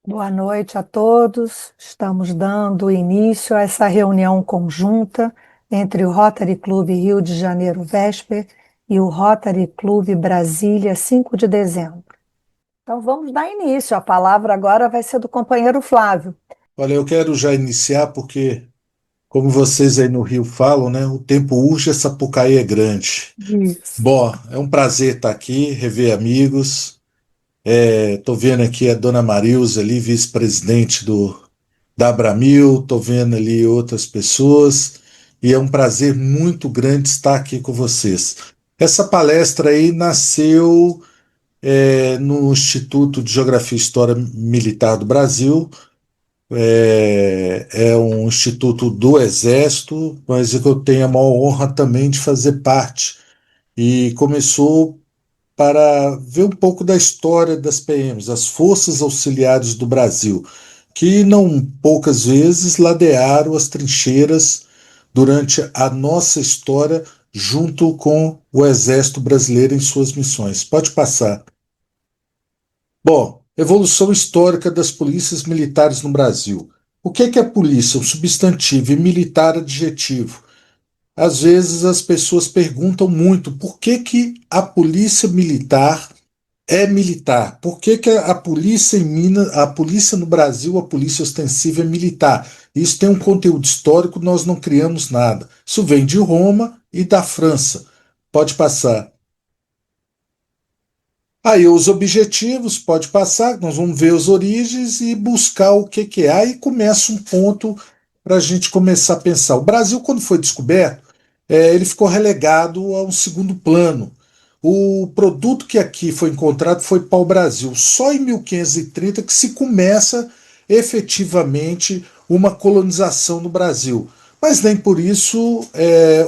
Boa noite a todos. Estamos dando início a essa reunião conjunta entre o Rotary Clube Rio de Janeiro Vesper e o Rotary Clube Brasília 5 de dezembro. Então vamos dar início. A palavra agora vai ser do companheiro Flávio. Olha, eu quero já iniciar porque, como vocês aí no Rio falam, né? O tempo urge, a Sapucaí é grande. Isso. Bom, é um prazer estar aqui, rever amigos. Estou vendo aqui a dona Marilza ali, vice-presidente da Abramil, estou vendo ali outras pessoas, e é um prazer muito grande estar aqui com vocês. Essa palestra aí nasceu no Instituto de Geografia e História Militar do Brasil. É um instituto do Exército, mas é que eu tenho a maior honra também de fazer parte. E começou para ver um pouco da história das PMs, as Forças Auxiliares do Brasil, que não poucas vezes ladearam as trincheiras durante a nossa história junto com o Exército Brasileiro em suas missões. Pode passar. Bom, evolução histórica das polícias militares no Brasil. O que é polícia? Um substantivo e militar adjetivo. Às vezes as pessoas perguntam muito por que a polícia militar é militar? Por que a polícia em Minas, a polícia no Brasil, a polícia ostensiva é militar? Isso tem um conteúdo histórico, nós não criamos nada. Isso vem de Roma e da França. Pode passar. Aí os objetivos, pode passar, nós vamos ver as origens e buscar o que é. Aí começa um ponto para a gente começar a pensar. O Brasil, quando foi descoberto, ele ficou relegado a um segundo plano. O produto que aqui foi encontrado foi pau-brasil. Só em 1530 que se começa efetivamente uma colonização no Brasil. Mas nem por isso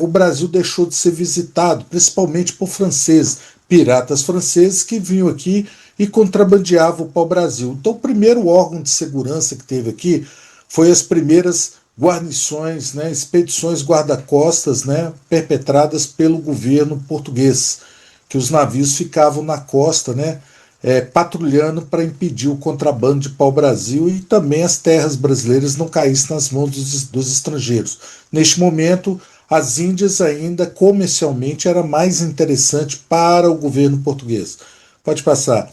o Brasil deixou de ser visitado, principalmente por franceses, piratas franceses que vinham aqui e contrabandeavam o pau-brasil. Então, o primeiro órgão de segurança que teve aqui foi as primeiras guarnições, né, expedições guarda-costas, né, perpetradas pelo governo português, que os navios ficavam na costa, né, patrulhando para impedir o contrabando de pau-brasil e também as terras brasileiras não caíssem nas mãos dos estrangeiros. Neste momento, as Índias ainda comercialmente era mais interessante para o governo português. Pode passar.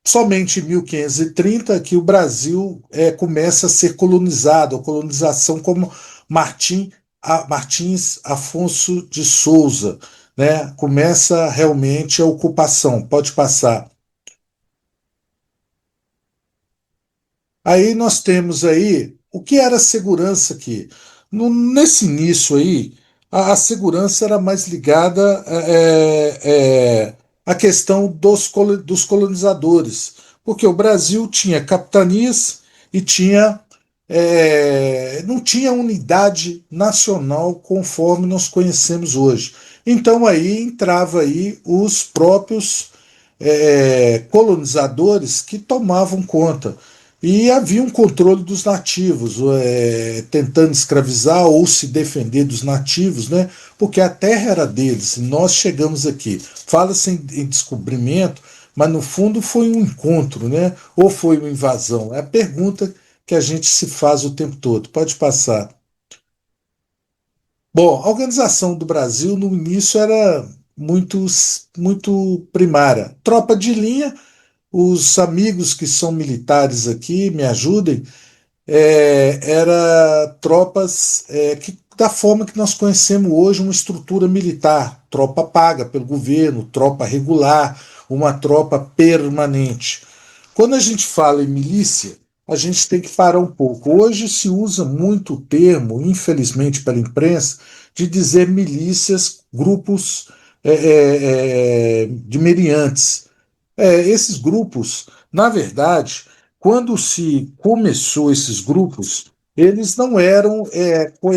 Somente em 1530 que o Brasil começa a ser colonizado, a colonização como Martins Afonso de Souza, né? Começa realmente a ocupação. Pode passar. Aí nós temos aí o que era segurança aqui. Nesse início aí, a segurança era mais ligada à questão dos colonizadores, porque o Brasil tinha capitanias e não tinha unidade nacional conforme nós conhecemos hoje. Então aí entrava aí os próprios colonizadores que tomavam conta. E havia um controle dos nativos, tentando escravizar ou se defender dos nativos, né? Porque a terra era deles. Nós chegamos aqui. Fala-se em descobrimento, mas no fundo foi um encontro, né? Ou foi uma invasão? É a pergunta que a gente se faz o tempo todo. Pode passar. Bom, a organização do Brasil no início era muito primária. Tropa de linha, os amigos que são militares aqui me ajudem, era tropas da forma que nós conhecemos hoje, uma estrutura militar, tropa paga pelo governo, tropa regular, uma tropa permanente. Quando a gente fala em milícia, a gente tem que parar um pouco. Hoje se usa muito o termo, infelizmente pela imprensa, de dizer milícias, grupos de meliantes. Esses grupos, na verdade, quando se começou esses grupos, eles não eram com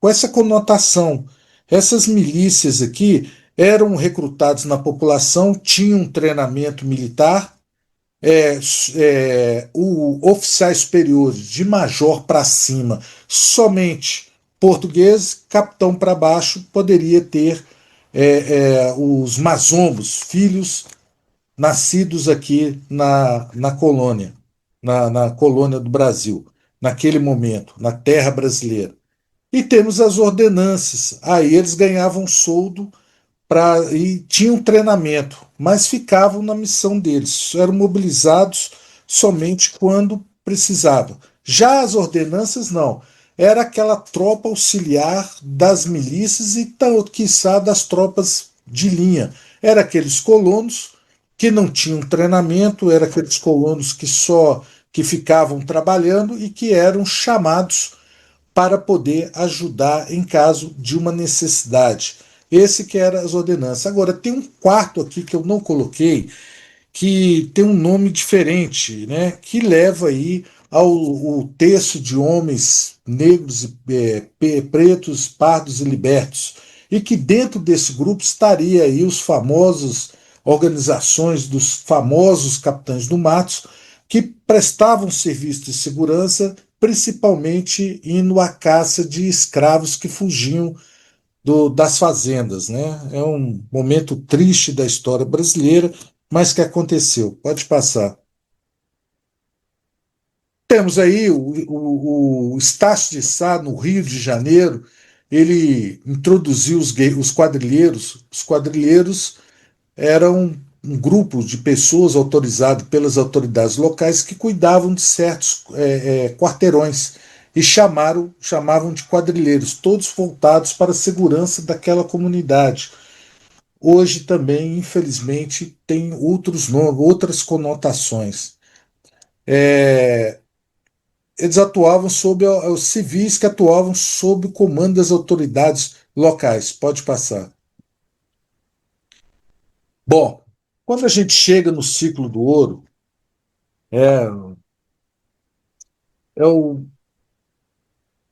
essa conotação. Essas milícias aqui eram recrutados na população, tinham um treinamento militar, oficiais superiores, de major para cima, somente português, capitão para baixo, poderia ter os mazombos, filhos nascidos aqui na colônia, na colônia do Brasil, naquele momento, na terra brasileira. E temos as ordenanças. Aí eles ganhavam soldo e tinham treinamento, mas ficavam na missão deles, eram mobilizados somente quando precisava. Já as ordenanças não, era aquela tropa auxiliar das milícias e, quiçá, das tropas de linha. Era aqueles colonos que não tinham treinamento, era aqueles colonos que ficavam trabalhando e que eram chamados para poder ajudar em caso de uma necessidade. Esse que era as ordenanças. Agora, tem um quarto aqui que eu não coloquei, que tem um nome diferente, né, que leva aí ao texto de homens negros, pretos, pardos e libertos, e que dentro desse grupo estaria aí os famosos organizações dos famosos capitães do mato, que prestavam serviço de segurança, principalmente indo à caça de escravos que fugiam das fazendas, né? É um momento triste da história brasileira, mas que aconteceu. Pode passar. Temos aí o Estácio de Sá, no Rio de Janeiro, ele introduziu os quadrilheiros. Os quadrilheiros eram um grupo de pessoas autorizadas pelas autoridades locais que cuidavam de certos quarteirões e chamavam de quadrilheiros, todos voltados para a segurança daquela comunidade. Hoje também, infelizmente, tem outros nomes, outras conotações. É, eles atuavam sob os civis que atuavam sob o comando das autoridades locais. Pode passar. Bom, quando a gente chega no ciclo do ouro, é, é o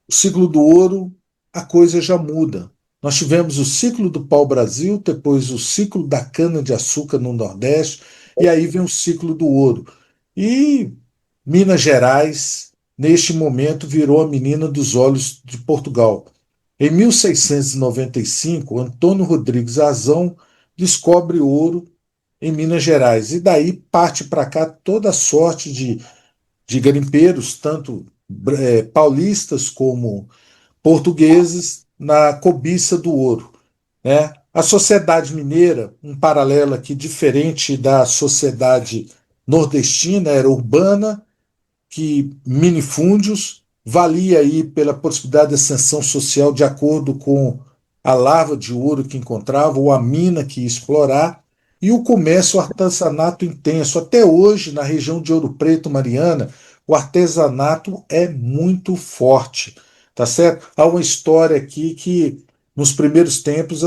ciclo do ouro, a coisa já muda. Nós tivemos o ciclo do pau-brasil, depois o ciclo da cana-de-açúcar no Nordeste, e aí vem o ciclo do ouro. E Minas Gerais, neste momento, virou a menina dos olhos de Portugal. Em 1695, Antônio Rodrigues Azão descobre ouro em Minas Gerais, e daí parte para cá toda sorte de garimpeiros, tanto paulistas como portugueses, na cobiça do ouro, né? A sociedade mineira, um paralelo aqui diferente da sociedade nordestina, era urbana, que minifúndios valia aí pela possibilidade de ascensão social de acordo com a lava de ouro que encontrava ou a mina que ia explorar, e o comércio, o artesanato intenso. Até hoje, na região de Ouro Preto, Mariana, o artesanato é muito forte, tá certo? Há uma história aqui que nos primeiros tempos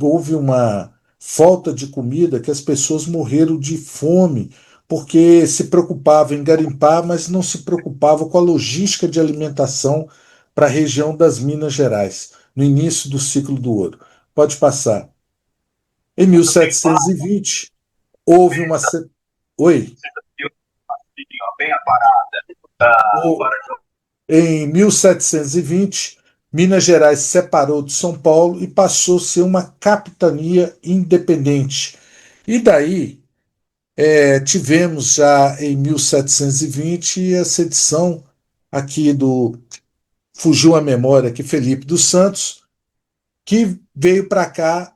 houve uma falta de comida, que as pessoas morreram de fome porque se preocupava em garimpar, mas não se preocupava com a logística de alimentação para a região das Minas Gerais, no início do ciclo do ouro. Pode passar. Em 1720, houve uma. Oi? Em 1720, Minas Gerais se separou de São Paulo e passou a ser uma capitania independente. E daí tivemos já em 1720 essa edição aqui fugiu a memória aqui, Felipe dos Santos, que veio para cá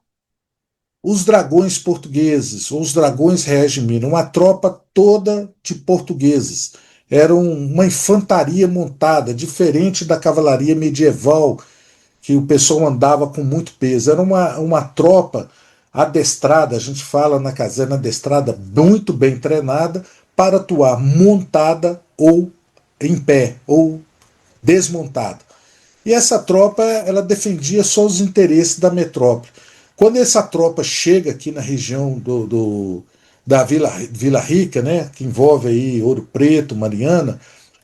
os dragões portugueses, ou os dragões reais de Minas, uma tropa toda de portugueses. Era uma infantaria montada, diferente da cavalaria medieval, que o pessoal andava com muito peso. Era uma tropa adestrada, a gente fala na caserna adestrada, muito bem treinada, para atuar montada ou em pé, ou desmontada. E essa tropa ela defendia só os interesses da metrópole. Quando essa tropa chega aqui na região da Vila Rica, né, que envolve aí Ouro Preto, Mariana,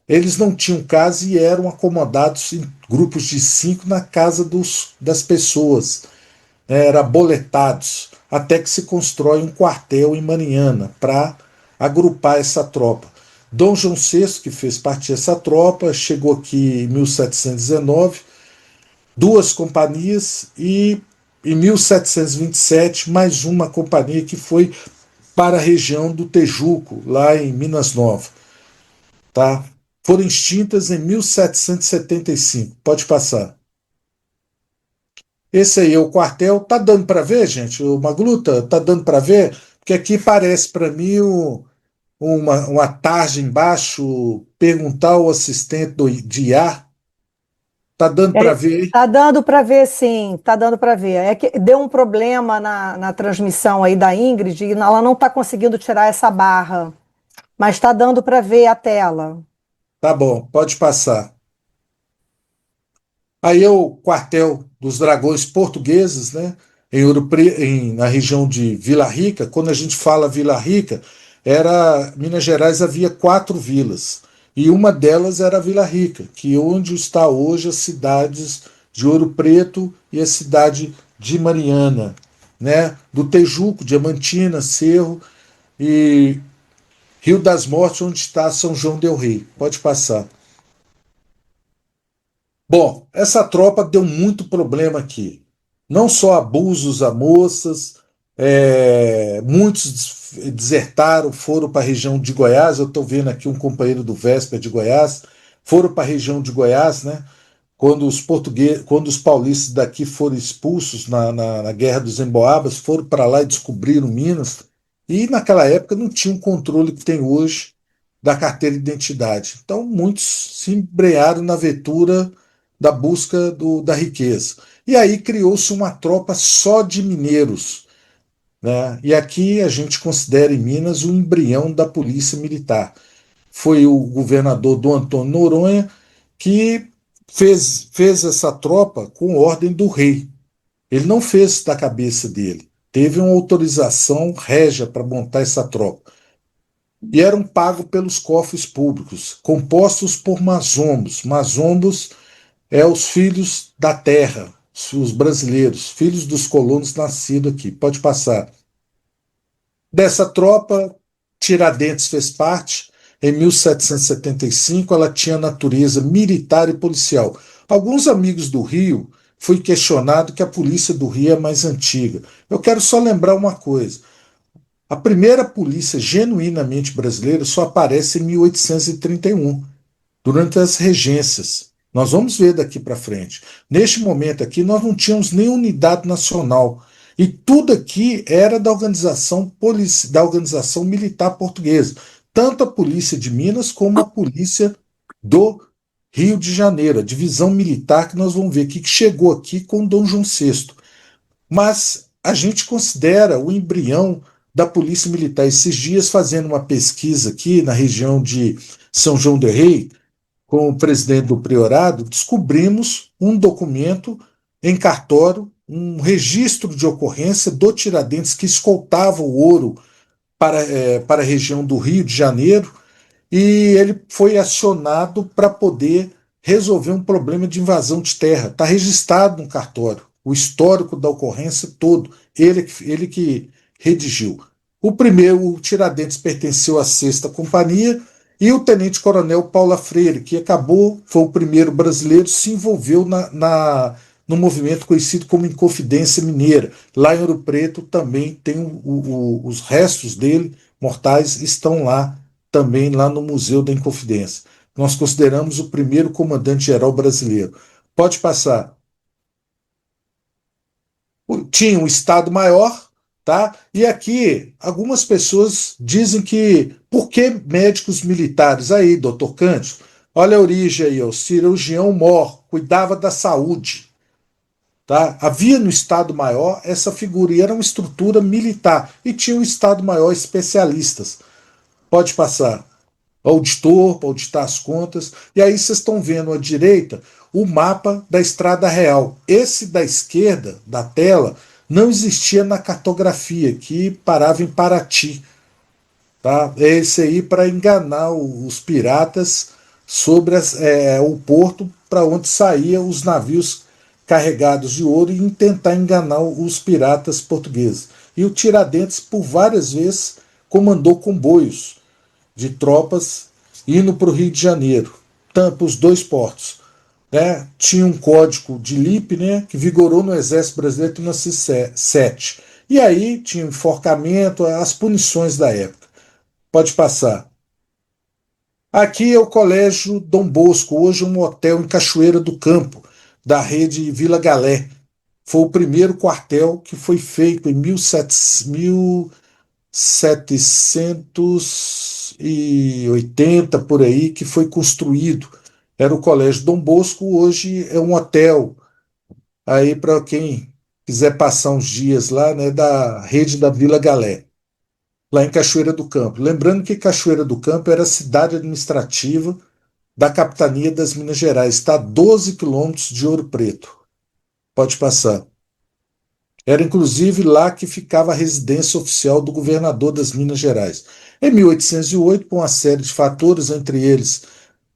eles não tinham casa e eram acomodados em grupos de 5 na casa das pessoas, né, eram boletados, até que se constrói um quartel em Mariana para agrupar essa tropa. Dom João VI, que fez parte dessa tropa, chegou aqui em 1719, duas companhias, e em 1727 mais uma companhia que foi para a região do Tejuco, lá em Minas Novas. Tá? Foram extintas em 1775. Pode passar. Esse aí é o quartel. Tá dando para ver, gente? O Magluta, tá dando para ver? Porque aqui parece para mim uma tarja embaixo, perguntar ao assistente de IA. Tá dando para ver aí? Tá dando para ver, sim, tá dando para ver. É que deu um problema na transmissão aí da Ingrid e ela não está conseguindo tirar essa barra, mas está dando para ver a tela. Tá bom, pode passar. Aí é o quartel dos dragões portugueses, né? Na região de Vila Rica. Quando a gente fala Vila Rica, era Minas Gerais havia 4 vilas e uma delas era Vila Rica, que é onde está hoje as cidades de Ouro Preto e a cidade de Mariana, né? Do Tejuco, Diamantina, Cerro e Rio das Mortes, onde está São João del Rei. Pode passar. Bom, essa tropa deu muito problema aqui. Não só abusos a moças, muitos desertaram, foram para a região de Goiás. Eu estou vendo aqui um companheiro do Vesper de Goiás, foram para a região de Goiás, né? Quando os paulistas daqui foram expulsos na Guerra dos Emboabas, foram para lá e descobriram Minas. E naquela época não tinha o controle que tem hoje da carteira de identidade. Então muitos se embrearam na aventura da busca da riqueza. E aí criou-se uma tropa só de mineiros, né? E aqui a gente considera em Minas o embrião da polícia militar. Foi o governador Dom Antônio Noronha que fez essa tropa com ordem do rei. Ele não fez da cabeça dele. Teve uma autorização régia para montar essa tropa. E eram pagos pelos cofres públicos, compostos por mazombos. Mazombos é os filhos da terra, os brasileiros, filhos dos colonos nascidos aqui. Pode passar. Dessa tropa, Tiradentes fez parte. Em 1775, ela tinha natureza militar e policial. Alguns amigos do Rio foi questionado que a polícia do Rio é mais antiga. Eu quero só lembrar uma coisa. A primeira polícia genuinamente brasileira só aparece em 1831, durante as regências. Nós vamos ver daqui para frente. Neste momento aqui, nós não tínhamos nem unidade nacional. E tudo aqui era da organização militar portuguesa. Tanto a polícia de Minas como a polícia do Rio de Janeiro, a divisão militar que nós vamos ver aqui, que chegou aqui com Dom João VI. Mas a gente considera o embrião da polícia militar. Esses dias, fazendo uma pesquisa aqui na região de São João del Rei, com o presidente do Priorado, descobrimos um documento em cartório, um registro de ocorrência do Tiradentes que escoltava o ouro para a região do Rio de Janeiro, e ele foi acionado para poder resolver um problema de invasão de terra. Está registrado no cartório, o histórico da ocorrência todo, ele que redigiu. O Tiradentes, pertenceu à Sexta Companhia, e o tenente-coronel Paula Freire, que foi o primeiro brasileiro, se envolveu no movimento conhecido como Inconfidência Mineira. Lá em Ouro Preto também tem os restos dele, mortais, estão lá também, lá no Museu da Inconfidência. Nós consideramos o primeiro comandante-geral brasileiro. Pode passar. Tinha um Estado-Maior, tá? E aqui algumas pessoas dizem que por que médicos militares? Aí, doutor Cândido, olha a origem aí, o cirurgião-mor, cuidava da saúde. Tá? Havia no Estado-Maior essa figura, e era uma estrutura militar, e tinha um Estado-Maior especialistas. Pode passar. Auditor, para auditar as contas. E aí vocês estão vendo à direita o mapa da Estrada Real. Esse da esquerda da tela não existia na cartografia, que parava em Paraty. Tá? É esse aí para enganar os piratas sobre o porto para onde saíam os navios carregados de ouro, e tentar enganar os piratas portugueses. E o Tiradentes, por várias vezes, comandou comboios de tropas indo para o Rio de Janeiro, para os dois portos. Né? Tinha um código de Lippe, né, que vigorou no Exército Brasileiro em 1907, E aí tinha o enforcamento, as punições da época. Pode passar. Aqui é o Colégio Dom Bosco, hoje um hotel em Cachoeira do Campo, da rede Vila Galé. Foi o primeiro quartel que foi feito em 1780, por aí, que foi construído. Era o Colégio Dom Bosco, hoje é um hotel. Aí, para quem quiser passar uns dias lá, né, da rede da Vila Galé, lá em Cachoeira do Campo. Lembrando que Cachoeira do Campo era a cidade administrativa da capitania das Minas Gerais, está a 12 quilômetros de Ouro Preto. Pode passar. Era inclusive lá que ficava a residência oficial do governador das Minas Gerais. Em 1808, por uma série de fatores, entre eles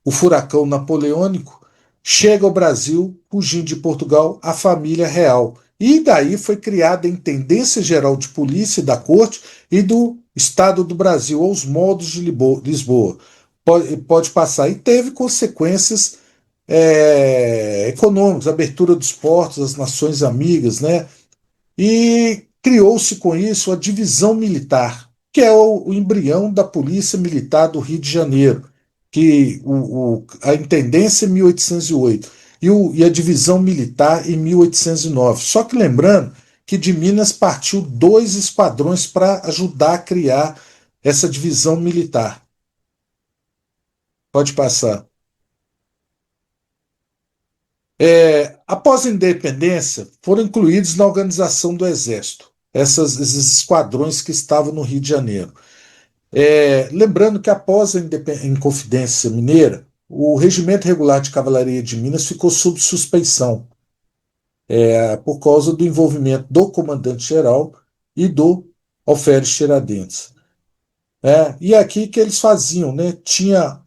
o furacão napoleônico, chega ao Brasil, fugindo de Portugal, a família real. E daí foi criada a Intendência Geral de Polícia da Corte e do Estado do Brasil, aos moldes de Lisboa. Pode passar. E teve consequências econômicas, abertura dos portos, as nações amigas, né? E criou-se com isso a divisão militar, que é o embrião da Polícia Militar do Rio de Janeiro, que a intendência em 1808 e a divisão militar em 1809. Só que lembrando que de Minas partiu dois esquadrões para ajudar a criar essa divisão militar. Pode passar. Após a independência, foram incluídos na organização do Exército, esses esquadrões que estavam no Rio de Janeiro. Lembrando que após a Inconfidência Mineira, o Regimento Regular de Cavalaria de Minas ficou sob suspeição, por causa do envolvimento do comandante-geral e do Alferes Tiradentes. E aqui que eles faziam, né? Tinha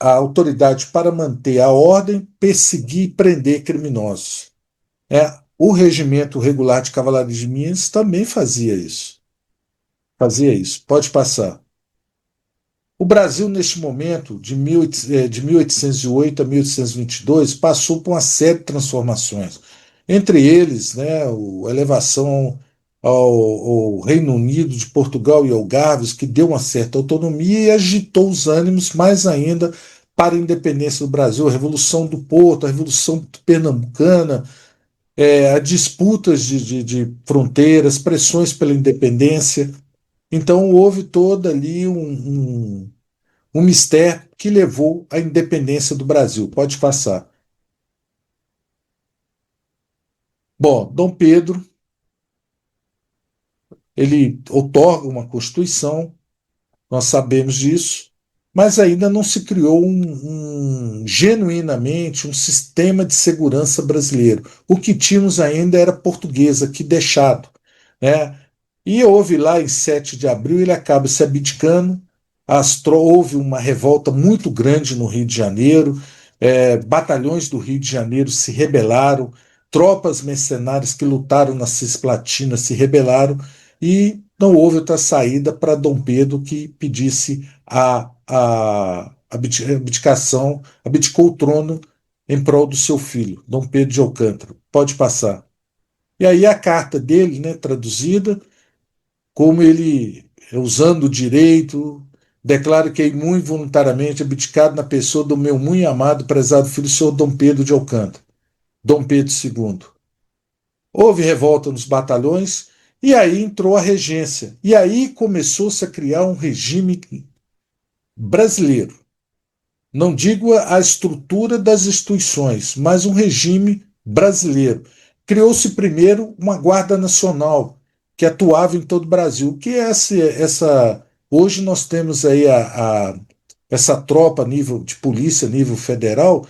a autoridade para manter a ordem, perseguir e prender criminosos. O Regimento Regular de Cavalaria de Minas também fazia isso. Fazia isso. Pode passar. O Brasil, neste momento, de 1808 a 1822, passou por uma série de transformações. Entre eles, né, a elevação ao Reino Unido de Portugal e Algarves, que deu uma certa autonomia e agitou os ânimos mais ainda para a independência do Brasil, a Revolução do Porto, a Revolução Pernambucana, disputas de fronteiras, pressões pela independência. Então houve todo ali um mistério que levou à independência do Brasil. Pode passar. Bom, Dom Pedro, ele outorga uma Constituição, nós sabemos disso, mas ainda não se criou genuinamente um sistema de segurança brasileiro. O que tínhamos ainda era português aqui deixado, né? E houve lá em 7 de abril, ele acaba se abdicando, houve uma revolta muito grande no Rio de Janeiro, batalhões do Rio de Janeiro se rebelaram, tropas mercenárias que lutaram na Cisplatina se rebelaram, e não houve outra saída para Dom Pedro que pedisse a abdicação, abdicou o trono em prol do seu filho, Dom Pedro de Alcântara. Pode passar. E aí a carta dele, né, traduzida, como ele, usando o direito, declara que é muito voluntariamente abdicado na pessoa do meu muito amado, prezado filho, o senhor Dom Pedro de Alcântara, Dom Pedro II. Houve revolta nos batalhões, e aí entrou a regência. E aí começou-se a criar um regime brasileiro. Não digo a estrutura das instituições, mas um regime brasileiro. Criou-se primeiro uma Guarda Nacional, que atuava em todo o Brasil. Que é hoje nós temos aí essa tropa a nível de polícia, a nível federal,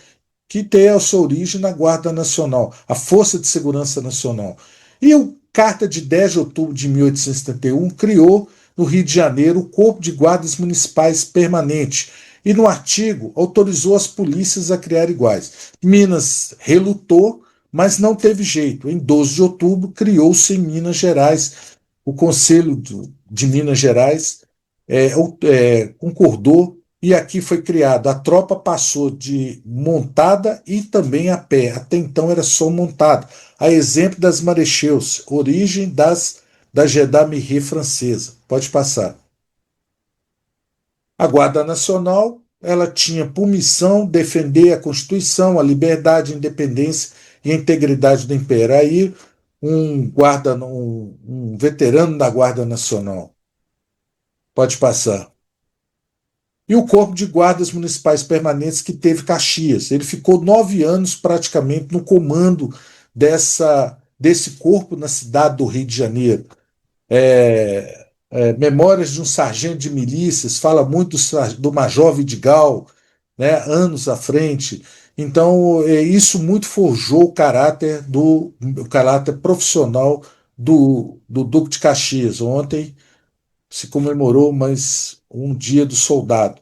que tem a sua origem na Guarda Nacional, a Força de Segurança Nacional. E a Carta de 10 de outubro de 1871 criou no Rio de Janeiro o Corpo de Guardas Municipais Permanente e no artigo autorizou as polícias a criar iguais. Minas relutou, mas não teve jeito. Em 12 de outubro criou-se em Minas Gerais o Conselho de Minas Gerais concordou E aqui foi criado, a tropa passou de montada e também a pé. Até então era só montada. A exemplo das Marecheus, origem da Gendarmerie francesa. Pode passar. A Guarda Nacional, ela tinha por missão defender a Constituição, a liberdade, a independência e a integridade do Império. Aí um veterano da Guarda Nacional. Pode passar. E o Corpo de Guardas Municipais Permanentes, que teve Caxias. Ele ficou 9 anos praticamente no comando desse corpo na cidade do Rio de Janeiro. Memórias de um sargento de milícias, fala muito do Major Vidigal, né, anos à frente. Então, isso muito forjou o caráter profissional do Duque de Caxias. Ontem se comemorou mais um dia do soldado.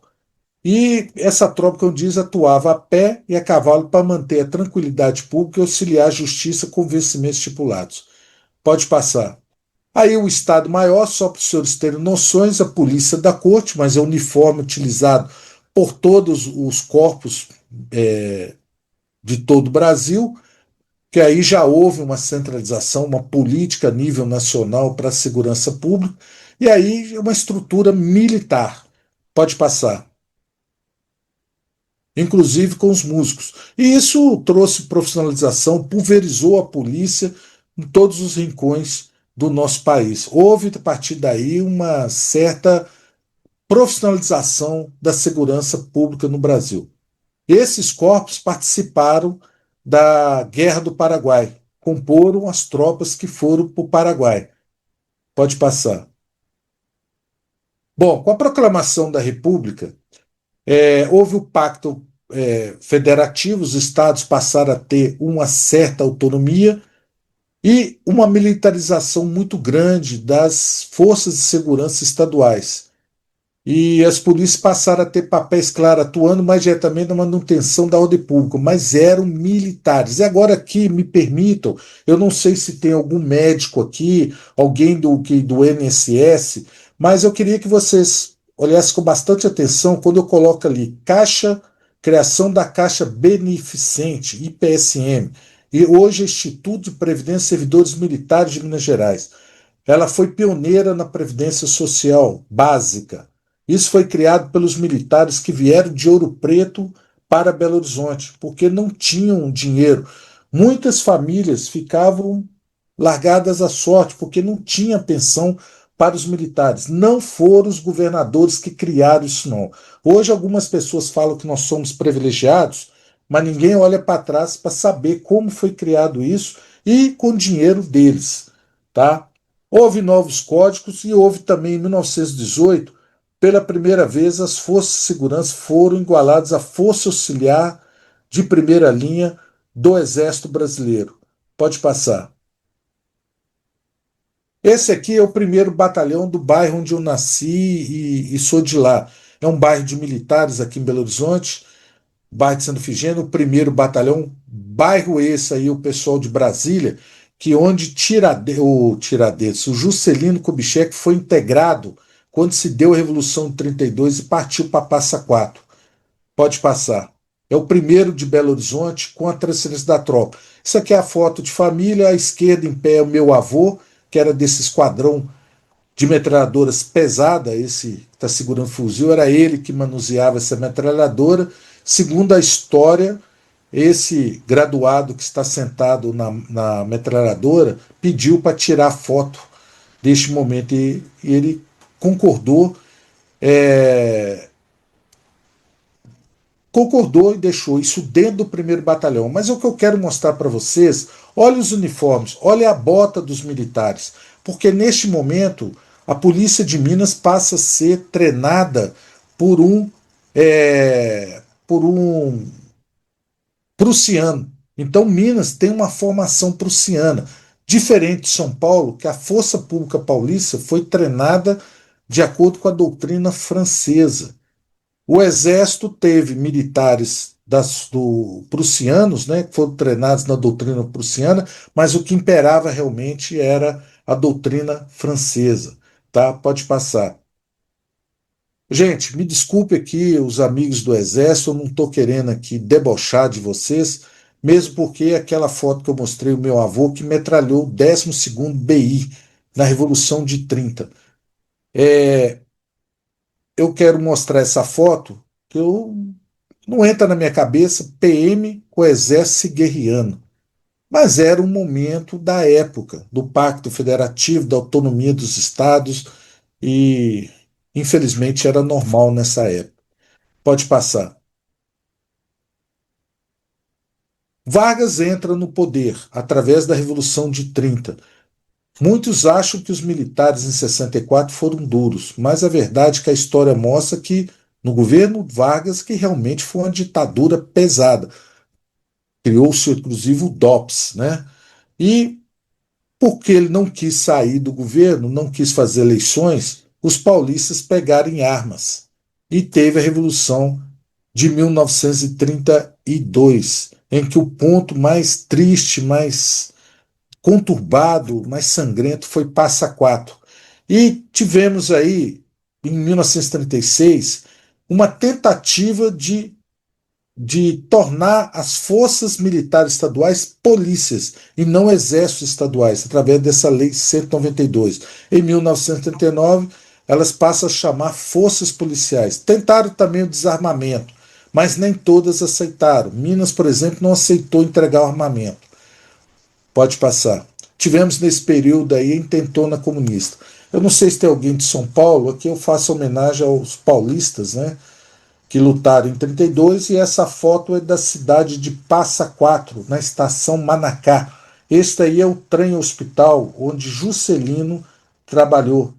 E essa tropa, como diz, atuava a pé e a cavalo para manter a tranquilidade pública e auxiliar a justiça com vencimentos estipulados. Pode passar. Aí o Estado-Maior, só para os senhores terem noções, a polícia da corte, mas é o uniforme utilizado por todos os corpos de todo o Brasil, que aí já houve uma centralização, uma política a nível nacional para a segurança pública, e aí uma estrutura militar. Pode passar. Inclusive com os músicos. E isso trouxe profissionalização, pulverizou a polícia em todos os rincões do nosso país. Houve, a partir daí, uma certa profissionalização da segurança pública no Brasil. Esses corpos participaram da Guerra do Paraguai, comporam as tropas que foram para o Paraguai. Pode passar. Bom, com a proclamação da República, houve o pacto federativo, os estados passaram a ter uma certa autonomia e uma militarização muito grande das forças de segurança estaduais. E as polícias passaram a ter papéis claros, atuando mais diretamente na manutenção da ordem pública, mas eram militares. E agora aqui, me permitam, eu não sei se tem algum médico aqui, alguém do INSS, mas eu queria que vocês olhassem com bastante atenção quando eu coloco ali Caixa, criação da Caixa Beneficente, IPSM, e hoje é Instituto de Previdência de Servidores Militares de Minas Gerais. Ela foi pioneira na previdência social básica. Isso foi criado pelos militares que vieram de Ouro Preto para Belo Horizonte, porque não tinham dinheiro. Muitas famílias ficavam largadas à sorte, porque não tinha pensão para os militares. Não foram os governadores que criaram isso, não. Hoje, algumas pessoas falam que nós somos privilegiados, mas ninguém olha para trás para saber como foi criado isso e com o dinheiro deles. Tá? Houve novos códigos e houve também, em 1918, pela primeira vez, as forças de segurança foram igualadas à Força Auxiliar de primeira linha do Exército Brasileiro. Pode passar. Esse aqui é o primeiro batalhão do bairro onde eu nasci e sou de lá. É um bairro de militares aqui em Belo Horizonte, bairro de Santa Efigênia, o primeiro batalhão, bairro esse aí, o pessoal de Brasília, que onde o Juscelino Kubitschek foi integrado quando se deu a Revolução de 32 e partiu para Passa Quatro. Pode passar. É o primeiro de Belo Horizonte com a transferência da tropa. Isso aqui é a foto de família, à esquerda em pé é o meu avô, que era desse esquadrão de metralhadoras pesada, esse que está segurando fuzil, era ele que manuseava essa metralhadora. Segundo a história, esse graduado que está sentado na metralhadora pediu para tirar foto deste momento e ele concordou, é, concordou e deixou isso dentro do primeiro batalhão. Mas o que eu quero mostrar para vocês, olha os uniformes, olha a bota dos militares, porque neste momento a polícia de Minas passa a ser treinada por um prussiano. Então Minas tem uma formação prussiana, diferente de São Paulo, que a Força Pública Paulista foi treinada de acordo com a doutrina francesa. O exército teve militares prussianos, né, que foram treinados na doutrina prussiana, mas o que imperava realmente era a doutrina francesa. Tá? Pode passar. Gente, me desculpe aqui, os amigos do Exército, eu não estou querendo aqui debochar de vocês, mesmo porque aquela foto que eu mostrei o meu avô que metralhou o 12º BI na Revolução de 30. Eu quero mostrar essa foto que eu não entra na minha cabeça PM com o Exército se guerreando. Mas era um momento da época, do Pacto Federativo, da autonomia dos estados, e infelizmente era normal nessa época. Pode passar. Vargas entra no poder através da Revolução de 30. Muitos acham que os militares em 64 foram duros, mas a verdade é que a história mostra que no governo Vargas que realmente foi uma ditadura pesada. Criou-se inclusive o DOPS, né? E porque ele não quis sair do governo, não quis fazer eleições, os paulistas pegaram em armas. E teve a Revolução de 1932, em que o ponto mais triste, mais conturbado, mais sangrento foi Passa Quatro. E tivemos aí, em 1936, uma tentativa de tornar as forças militares estaduais polícias e não exércitos estaduais, através dessa lei 192. Em 1939, elas passam a chamar forças policiais. Tentaram também o desarmamento, mas nem todas aceitaram. Minas, por exemplo, não aceitou entregar o armamento. Pode passar. Tivemos nesse período aí a intentona comunista. Eu não sei se tem alguém de São Paulo, aqui eu faço homenagem aos paulistas, né? Que lutaram em 32, e essa foto é da cidade de Passa Quatro, na estação Manacá. Este aí é o trem hospital onde Juscelino trabalhou,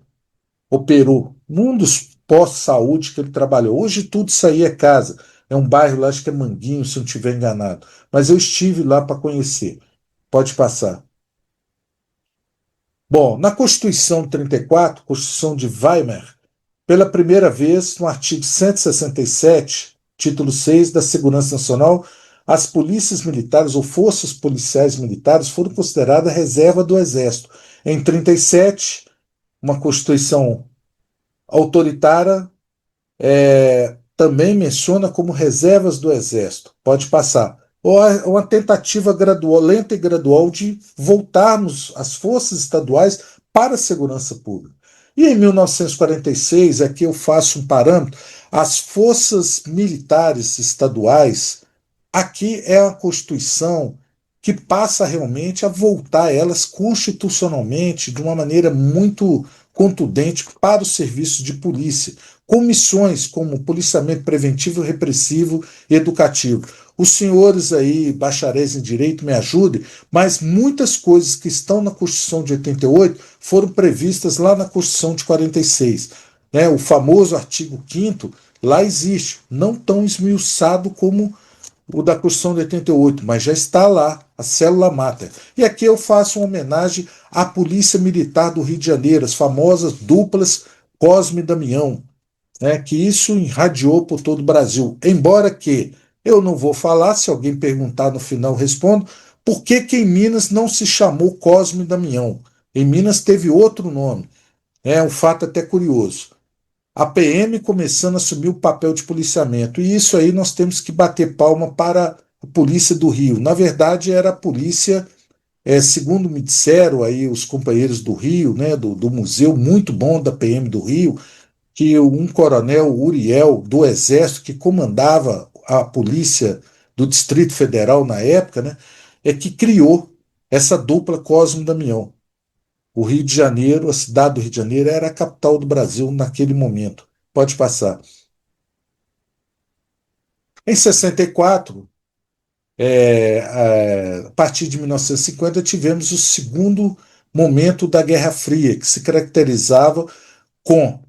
operou, num dos pós-saúde que ele trabalhou. Hoje tudo isso aí é casa. É um bairro lá, acho que é Manguinho, se eu não estiver enganado. Mas eu estive lá para conhecer. Pode passar. Bom, na Constituição 34, Constituição de Weimar, pela primeira vez, no artigo 167, título 6 da Segurança Nacional, as polícias militares ou forças policiais militares foram consideradas reserva do Exército. Em 37, uma Constituição autoritária também menciona como reservas do Exército. Pode passar. Ou uma tentativa gradual, lenta e gradual de voltarmos as forças estaduais para a segurança pública. E em 1946, aqui eu faço um parâmetro, as forças militares estaduais, aqui é a Constituição que passa realmente a voltar elas constitucionalmente de uma maneira muito contundente para o serviço de polícia, com missões como policiamento preventivo, repressivo e educativo. Os senhores aí, bacharéis em direito, me ajudem, mas muitas coisas que estão na Constituição de 88 foram previstas lá na Constituição de 46. Né? O famoso artigo 5º lá existe, não tão esmiuçado como o da Constituição de 88, mas já está lá, a célula máter. E aqui eu faço uma homenagem à Polícia Militar do Rio de Janeiro, as famosas duplas Cosme e Damião, né, que isso irradiou por todo o Brasil. Embora que eu não vou falar, se alguém perguntar no final eu respondo, por que que em Minas não se chamou Cosme e Damião? Em Minas teve outro nome. É um fato até curioso. A PM começando a assumir o papel de policiamento. E isso aí nós temos que bater palma para a Polícia do Rio. Na verdade, era a polícia, segundo me disseram aí os companheiros do Rio, né, do museu muito bom da PM do Rio, que um coronel Uriel do Exército, que comandava a polícia do Distrito Federal na época, né, é que criou essa dupla Cosmo e Damião. O Rio de Janeiro, a cidade do Rio de Janeiro, era a capital do Brasil naquele momento. Pode passar. Em 64, a partir de 1950, tivemos o segundo momento da Guerra Fria, que se caracterizava com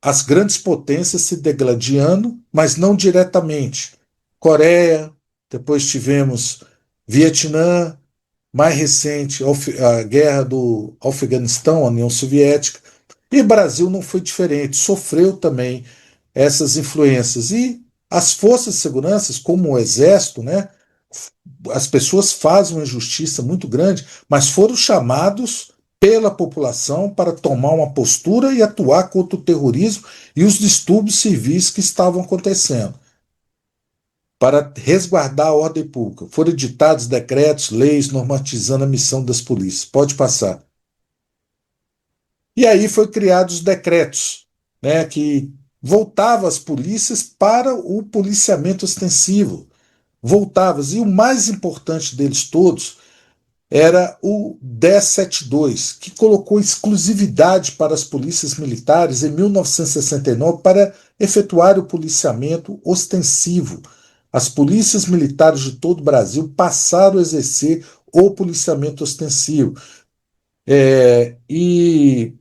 as grandes potências se degladiando, mas não diretamente. Coreia, depois tivemos Vietnã, mais recente, a guerra do Afeganistão, a União Soviética, e o Brasil não foi diferente, sofreu também essas influências. E as forças de segurança, como o Exército, né, as pessoas fazem uma injustiça muito grande, mas foram chamados pela população para tomar uma postura e atuar contra o terrorismo e os distúrbios civis que estavam acontecendo, para resguardar a ordem pública. Foram editados decretos, leis normatizando a missão das polícias. Pode passar. E aí foi criados os decretos, né, que voltavam as polícias para o policiamento ostensivo. Voltavam. E o mais importante deles todos era o 1072, que colocou exclusividade para as polícias militares em 1969 para efetuar o policiamento ostensivo. As polícias militares de todo o Brasil passaram a exercer o policiamento ostensivo. E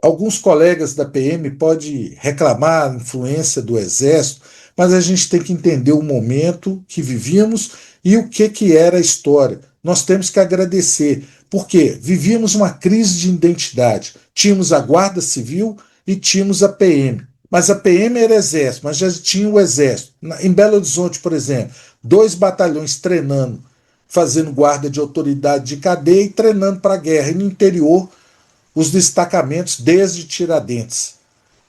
alguns colegas da PM podem reclamar a influência do Exército, mas a gente tem que entender o momento que vivíamos e o que era a história. Nós temos que agradecer, porque vivíamos uma crise de identidade. Tínhamos a Guarda Civil e tínhamos a PM. Mas a PM era Exército, mas já tinha o Exército. Em Belo Horizonte, por exemplo, 2 batalhões treinando, fazendo guarda de autoridade de cadeia e treinando para a guerra. E no interior, os destacamentos desde Tiradentes.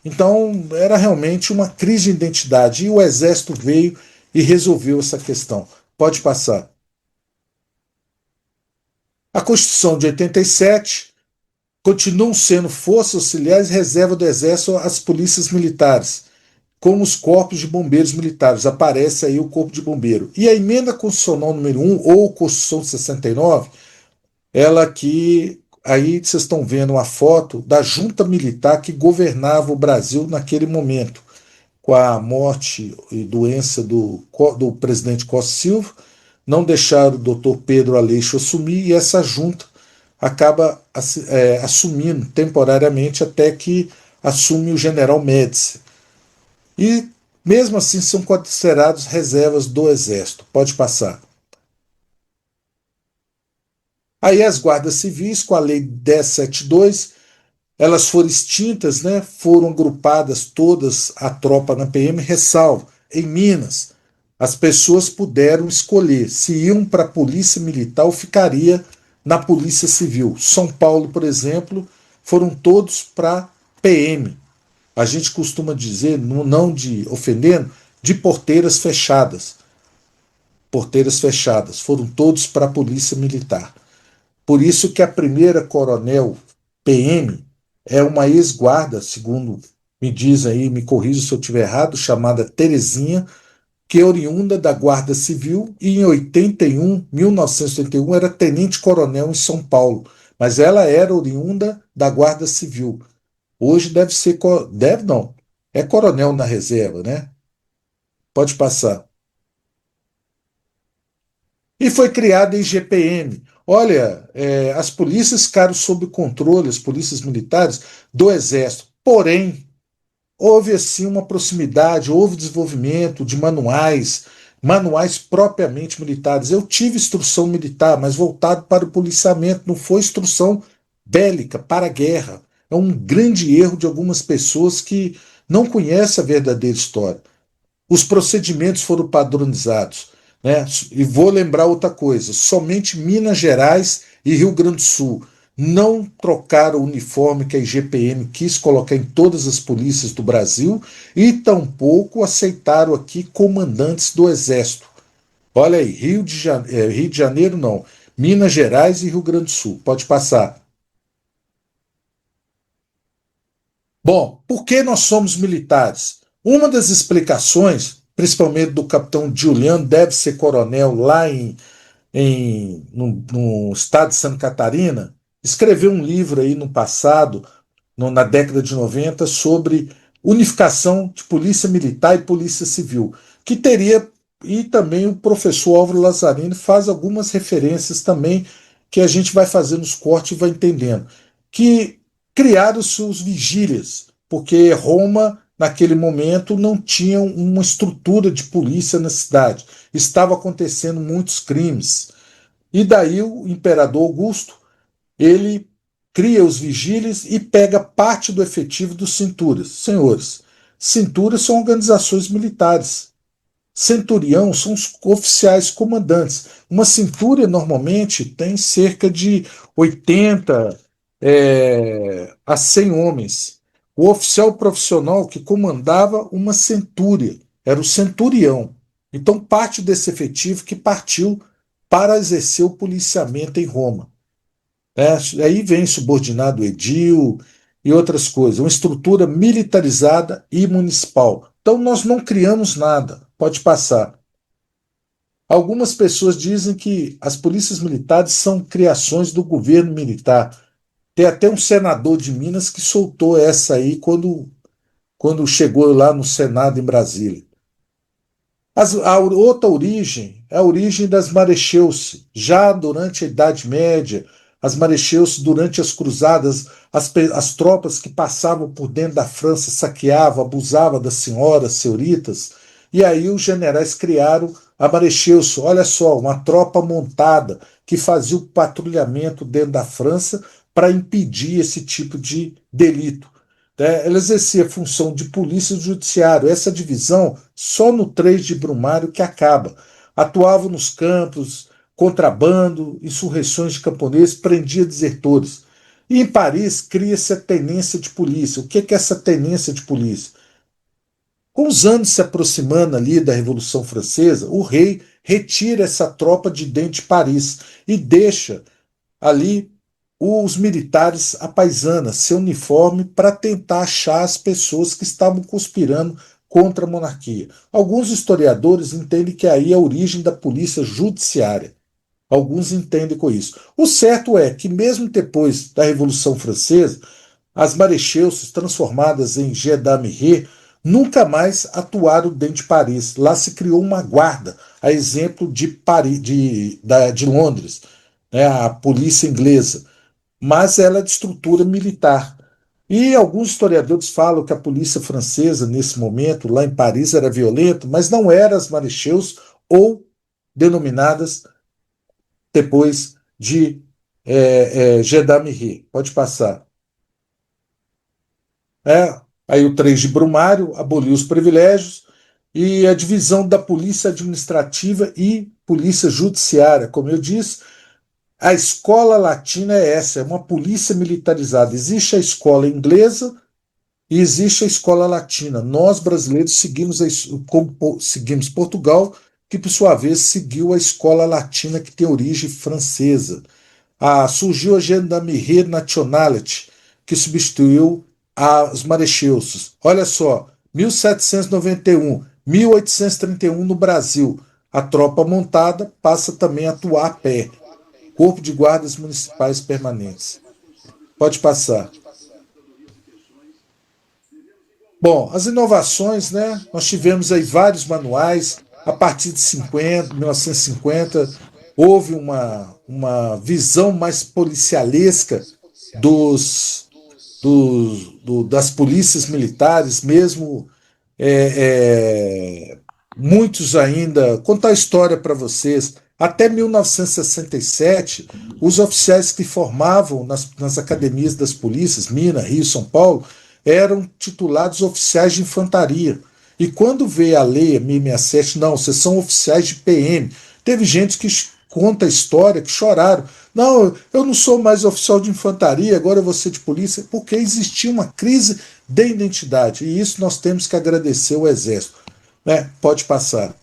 Então, era realmente uma crise de identidade. E o Exército veio e resolveu essa questão. Pode passar. A Constituição de 87 continuam sendo forças auxiliares e reserva do Exército às polícias militares, como os corpos de bombeiros militares. Aparece aí o Corpo de Bombeiro. E a emenda constitucional número 1, ou Constituição de 69, ela que aí vocês estão vendo uma foto da junta militar que governava o Brasil naquele momento, com a morte e doença do presidente Costa Silva, não deixaram o doutor Pedro Aleixo assumir e essa junta acaba assumindo temporariamente até que assume o general Médici. E mesmo assim são considerados reservas do Exército. Pode passar. Aí as guardas civis, com a lei 1072, elas foram extintas, né? Foram agrupadas todas a tropa na PM, ressalvo, em Minas, as pessoas puderam escolher se iam para a polícia militar ou ficaria na polícia civil. São Paulo, por exemplo, foram todos para PM. A gente costuma dizer, não de ofendendo, de porteiras fechadas. Porteiras fechadas, foram todos para a polícia militar. Por isso que a primeira coronel PM é uma ex-guarda, segundo me diz aí, me corrija se eu estiver errado, chamada Terezinha, que é oriunda da Guarda Civil e em 1981 era tenente-coronel em São Paulo, mas ela era oriunda da Guarda Civil. Hoje deve ser, deve não, é coronel na reserva, né? Pode passar. E foi criada a IGPM. Olha, as polícias ficaram sob controle, as polícias militares, do Exército. Porém, houve assim uma proximidade, houve desenvolvimento de manuais, manuais propriamente militares. Eu tive instrução militar, mas voltado para o policiamento, não foi instrução bélica, para a guerra. É um grande erro de algumas pessoas que não conhecem a verdadeira história. Os procedimentos foram padronizados. Né? E vou lembrar outra coisa: somente Minas Gerais e Rio Grande do Sul não trocaram o uniforme que a IGPM quis colocar em todas as polícias do Brasil e tampouco aceitaram aqui comandantes do Exército. Olha aí, Rio de Janeiro não, Minas Gerais e Rio Grande do Sul. Pode passar. Bom, por que nós somos militares? Uma das explicações, principalmente do capitão Giuliano, deve ser coronel lá no estado de Santa Catarina, escreveu um livro aí no passado, na década de 90, sobre unificação de polícia militar e polícia civil, que teria, e também o professor Álvaro Lazzarini faz algumas referências também, que a gente vai fazendo os cortes e vai entendendo, que criaram-se os vigílias, porque Roma, naquele momento, não tinha uma estrutura de polícia na cidade. Estava acontecendo muitos crimes. E daí o imperador Augusto, ele cria os vigílias e pega parte do efetivo dos cinturas. Senhores, cinturas são organizações militares. Centurião são os oficiais comandantes. Uma cintura normalmente tem cerca de 80 a 100 homens. O oficial profissional que comandava uma centúria, era o centurião. Então, parte desse efetivo que partiu para exercer o policiamento em Roma. Né? Aí vem subordinado edil e outras coisas, uma estrutura militarizada e municipal. Então, nós não criamos nada, pode passar. Algumas pessoas dizem que as polícias militares são criações do governo militar. Tem até um senador de Minas que soltou essa aí quando chegou lá no Senado em Brasília. A outra origem é a origem das marechaussee. Já durante a Idade Média, as marechaussee, durante as cruzadas, as tropas que passavam por dentro da França saqueavam, abusavam das senhoras, senhoritas, e aí os generais criaram a marechaussee. Olha só, uma tropa montada que fazia o patrulhamento dentro da França para impedir esse tipo de delito. Né? Ela exercia a função de polícia e judiciário. Essa divisão só no 3 de Brumário que acaba. Atuava nos campos, contrabando, insurreições de camponeses, prendia desertores. E em Paris cria-se a tenência de polícia. O que é essa tenência de polícia? Com os anos se aproximando ali da Revolução Francesa, o rei retira essa tropa de dentro de Paris e deixa ali os militares à paisana, seu uniforme, para tentar achar as pessoas que estavam conspirando contra a monarquia. Alguns historiadores entendem que aí é a origem da polícia judiciária. Alguns entendem com isso. O certo é que, mesmo depois da Revolução Francesa, as marechausses, transformadas em gendarmerie, nunca mais atuaram dentro de Paris. Lá se criou uma guarda, a exemplo de, Paris, de Londres, né, a polícia inglesa, mas ela é de estrutura militar. E alguns historiadores falam que a polícia francesa, nesse momento, lá em Paris, era violenta, mas não eram as marechausses ou denominadas depois de gendarmerie. Pode passar. É, aí o 3 de Brumário aboliu os privilégios e a divisão da polícia administrativa e polícia judiciária. Como eu disse, a escola latina é essa, é uma polícia militarizada. Existe a escola inglesa e existe a escola latina. Nós, brasileiros, seguimos Portugal, que por sua vez seguiu a escola latina que tem origem francesa. Surgiu a Gendarmerie Nationality, que substituiu os marechausses. Olha só, 1791, 1831 no Brasil. A tropa montada passa também a atuar a pé. Corpo de Guardas Municipais Permanentes. Pode passar. Bom, as inovações, né? Nós tivemos aí vários manuais. A partir de 1950, houve uma visão mais policialesca dos, das polícias militares, mesmo é, é, muitos ainda. Contar a história para vocês. Até 1967, os oficiais que formavam nas academias das polícias, Minas, Rio, São Paulo, eram titulados oficiais de infantaria. E quando veio a lei 667, não, vocês são oficiais de PM. Teve gente que conta a história, que choraram. Não, eu não sou mais oficial de infantaria, agora eu vou ser de polícia, porque existia uma crise de identidade. E isso nós temos que agradecer ao Exército. Né? Pode passar.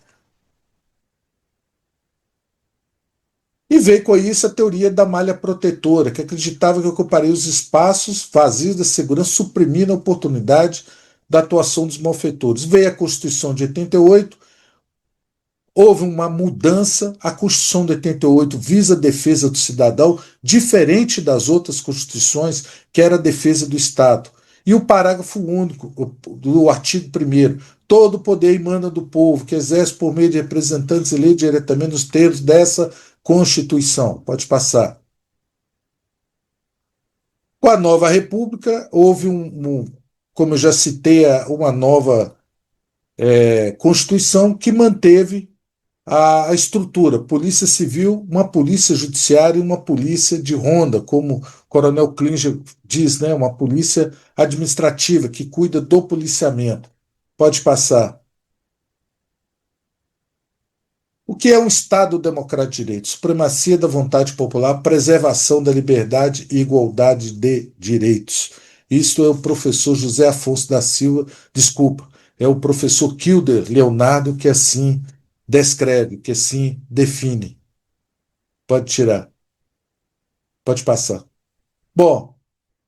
E veio com isso a teoria da malha protetora, que acreditava que ocuparia os espaços vazios da segurança, suprimindo a oportunidade da atuação dos malfeitores. Veio a Constituição de 88, houve uma mudança, a Constituição de 88 visa a defesa do cidadão, diferente das outras constituições, que era a defesa do Estado. E o parágrafo único do artigo 1º, todo poder emana do povo, que exerce por meio de representantes eleito diretamente nos termos dessa Constituição. Pode passar. Com a nova República, houve como eu já citei, uma nova Constituição que manteve a estrutura, polícia civil, uma polícia judiciária e uma polícia de ronda, como o Coronel Klinger diz, né, uma polícia administrativa que cuida do policiamento. Pode passar. O que é um Estado democrático de direito? Supremacia da vontade popular, preservação da liberdade e igualdade de direitos. Isto é o professor José Afonso da Silva, desculpa, é o professor Kilder Leonardo que assim descreve, que assim define. Pode tirar, pode passar. Bom,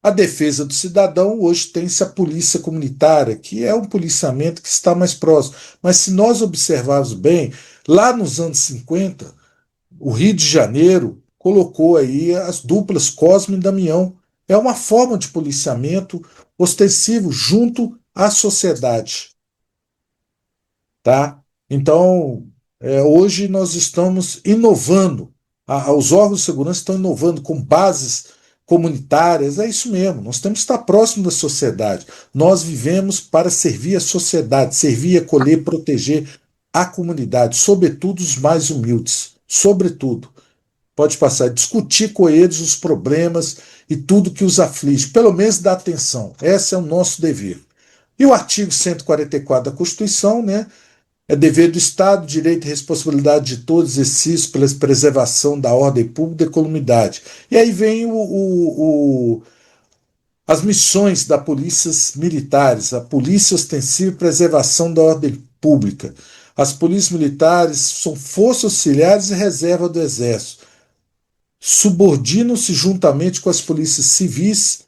a defesa do cidadão hoje tem-se a polícia comunitária, que é um policiamento que está mais próximo. Mas se nós observarmos bem, lá nos anos 50, o Rio de Janeiro colocou aí as duplas Cosme e Damião. É uma forma de policiamento ostensivo junto à sociedade, tá? Então, hoje nós estamos inovando, os órgãos de segurança estão inovando com bases comunitárias, é isso mesmo, nós temos que estar próximo da sociedade. Nós vivemos para servir a sociedade, servir, acolher, proteger a comunidade, sobretudo os mais humildes, sobretudo. Pode passar, discutir com eles os problemas e tudo que os aflige, pelo menos dar atenção. Esse é o nosso dever. E o artigo 144 da Constituição, né, é dever do Estado, direito e responsabilidade de todos exercícios pela preservação da ordem pública e da comunidade. E aí vem as missões da polícias militares, a polícia ostensiva e preservação da ordem pública. As polícias militares são forças auxiliares e reserva do Exército. Subordinam-se juntamente com as polícias civis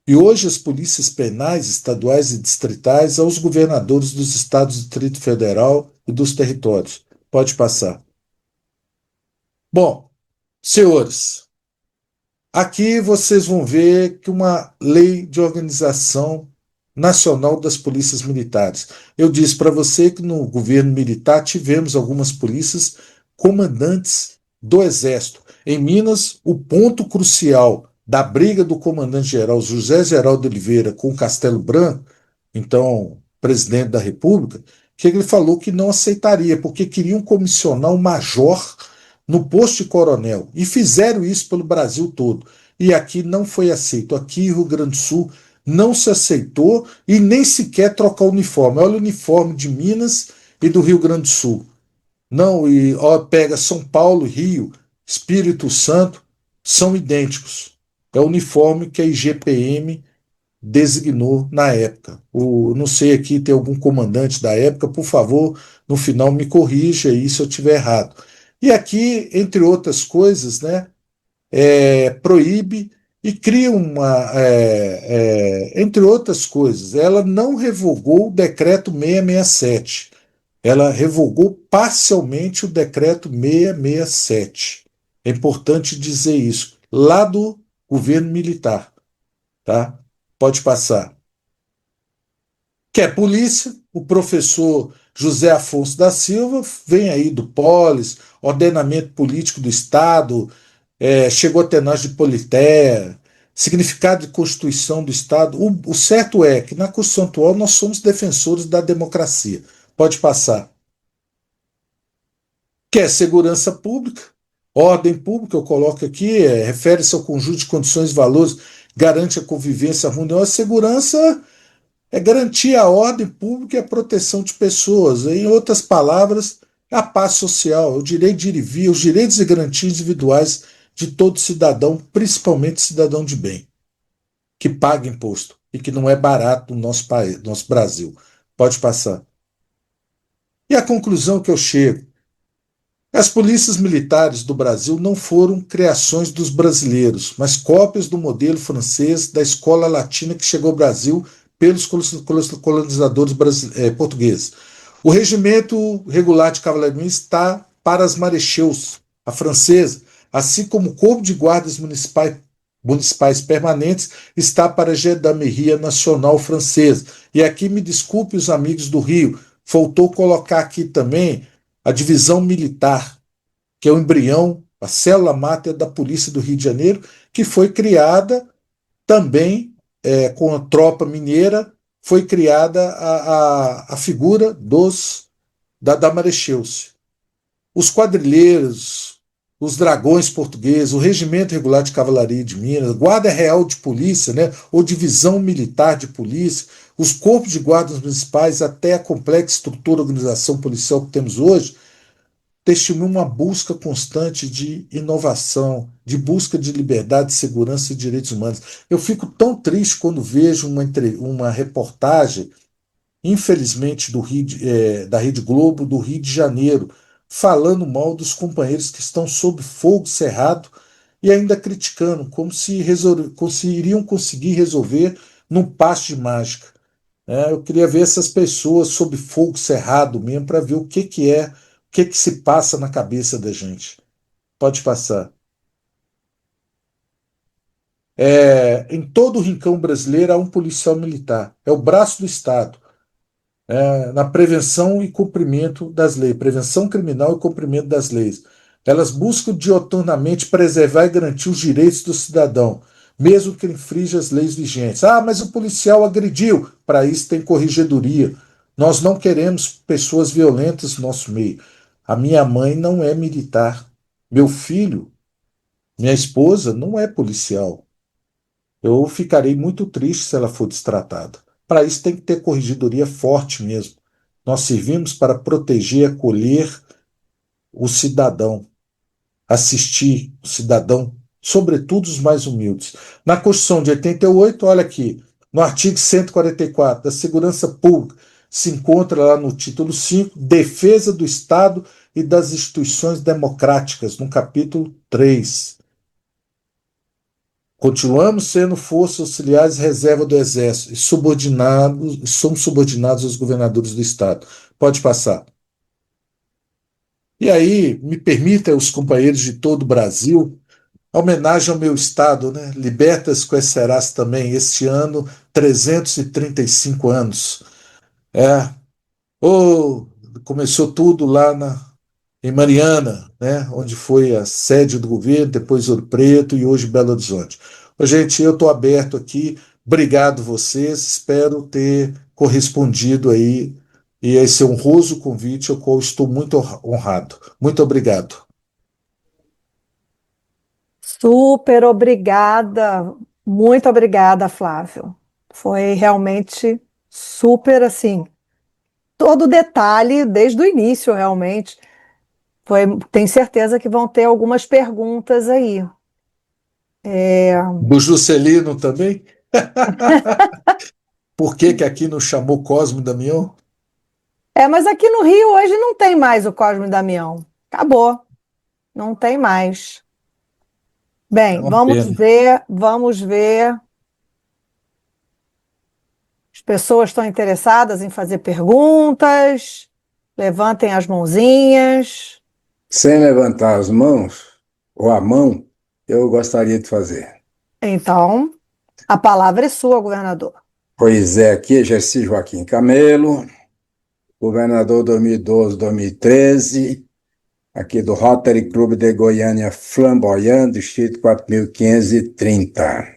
e hoje as polícias penais estaduais e distritais aos governadores dos estados do Distrito Federal e dos territórios. Pode passar. Bom, senhores, aqui vocês vão ver que uma lei de organização nacional das polícias militares. Eu disse para você que no governo militar tivemos algumas polícias comandantes do Exército. Em Minas, o ponto crucial da briga do comandante-geral José Geraldo Oliveira com o Castelo Branco, então presidente da República, que ele falou que não aceitaria, porque queriam comissionar um major no posto de coronel. E fizeram isso pelo Brasil todo. E aqui não foi aceito. Aqui, Rio Grande do Sul, não se aceitou e nem sequer trocar o uniforme. Olha o uniforme de Minas e do Rio Grande do Sul. Não, e ó, pega São Paulo, Rio, Espírito Santo, são idênticos. É o uniforme que a IGPM designou na época. Não sei aqui, tem algum comandante da época, por favor, no final me corrija aí se eu estiver errado. E aqui, entre outras coisas, né, proíbe e cria entre outras coisas, ela não revogou o decreto 667, ela revogou parcialmente o decreto 667. É importante dizer isso, lá do governo militar, tá? Pode passar. Que é polícia, o professor José Afonso da Silva vem aí do Polis, ordenamento político do Estado, chegou a ter nós de Polité, significado de Constituição do Estado. O certo é que na Constituição atual nós somos defensores da democracia. Pode passar. Que é segurança pública, ordem pública, eu coloco aqui, refere-se ao conjunto de condições e valores, garante a convivência harmoniosa. Segurança é garantir a ordem pública e a proteção de pessoas. Em outras palavras, a paz social, o direito de ir e vir, os direitos e garantias individuais de todo cidadão, principalmente cidadão de bem, que paga imposto e que não é barato no nosso país, no nosso Brasil. Pode passar. E a conclusão que eu chego: as polícias militares do Brasil não foram criações dos brasileiros, mas cópias do modelo francês da escola latina que chegou ao Brasil pelos colonizadores portugueses. O regimento regular de cavalaria está para as marecheus, a francesa, assim como o corpo de guardas municipais permanentes está para a Gendarmerie Nacional Francesa. E aqui me desculpe os amigos do Rio, faltou colocar aqui também a divisão militar, que é o embrião, a célula máter da Polícia do Rio de Janeiro, que foi criada também com a tropa mineira, foi criada a figura da Marecheus. Os quadrilheiros, os dragões portugueses, o Regimento Regular de Cavalaria de Minas, Guarda Real de Polícia, né, ou Divisão Militar de Polícia, os corpos de guardas municipais, até a complexa estrutura e organização policial que temos hoje, testemunha uma busca constante de inovação, de busca de liberdade, segurança e direitos humanos. Eu fico tão triste quando vejo uma reportagem, infelizmente, da Rede Globo, do Rio de Janeiro, falando mal dos companheiros que estão sob fogo cerrado e ainda criticando, como se iriam conseguir resolver num passe de mágica. Eu queria ver essas pessoas sob fogo cerrado mesmo para ver o que se passa na cabeça da gente. Pode passar. Em todo o rincão brasileiro há um policial militar. É o braço do Estado, na prevenção e cumprimento das leis, prevenção criminal e cumprimento das leis. Elas buscam dioturnamente preservar e garantir os direitos do cidadão, mesmo que infrinja as leis vigentes. Ah, mas o policial agrediu. Para isso tem corregedoria. Nós não queremos pessoas violentas no nosso meio. A minha mãe não é militar. Meu filho, minha esposa, não é policial. Eu ficarei muito triste se ela for destratada. Para isso tem que ter corregedoria forte mesmo. Nós servimos para proteger e acolher o cidadão, assistir o cidadão, sobretudo os mais humildes. Na Constituição de 88, olha aqui, no artigo 144 da Segurança Pública, se encontra lá no título 5, Defesa do Estado e das Instituições Democráticas, no capítulo 3. Continuamos sendo forças auxiliares reserva do Exército e somos subordinados aos governadores do Estado. Pode passar. E aí, me permita, os companheiros de todo o Brasil, a homenagem ao meu Estado, né? Libertas conhecerás também, este ano, 335 anos. É, oh, começou tudo em Mariana, né, onde foi a sede do governo, depois Ouro Preto e hoje Belo Horizonte. Ô, gente, eu estou aberto aqui. Obrigado vocês. Espero ter correspondido aí e a esse honroso convite, ao qual estou muito honrado. Muito obrigado. Super obrigada, muito obrigada, Flávio. Foi realmente super assim, todo detalhe desde o início, realmente. Tenho certeza que vão ter algumas perguntas aí. Do Juscelino também? Por que que aqui não chamou Cosme e Damião? Mas aqui no Rio hoje não tem mais o Cosme e Damião. Acabou, não tem mais. É Bem, uma pena. vamos ver. As pessoas estão interessadas em fazer perguntas. Levantem as mãozinhas. Sem levantar as mãos, ou a mão, eu gostaria de fazer. Então, a palavra é sua, governador. Pois é, aqui é Gerci Joaquim Camelo, governador 2012-2013, aqui do Rotary Clube de Goiânia Flamboyant, distrito 4530.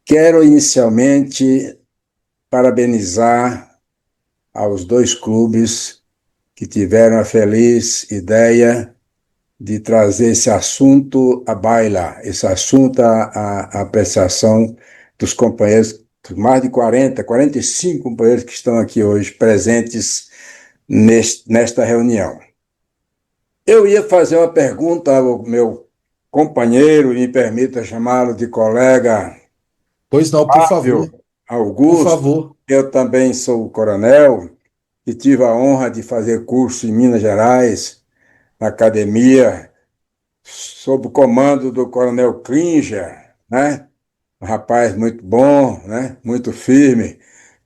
Quero inicialmente parabenizar aos dois clubes que tiveram a feliz ideia de trazer esse assunto à baila, esse assunto à apreciação dos companheiros, mais de 45 companheiros que estão aqui hoje presentes nesta reunião. Eu ia fazer uma pergunta ao meu companheiro, e me permita chamá-lo de colega Pois não, por favor. Flávio Por Augusto. favor. Eu também sou coronel e tive a honra de fazer curso em Minas Gerais, na academia, sob o comando do Coronel Klinger, né? Um rapaz muito bom, né? Muito firme,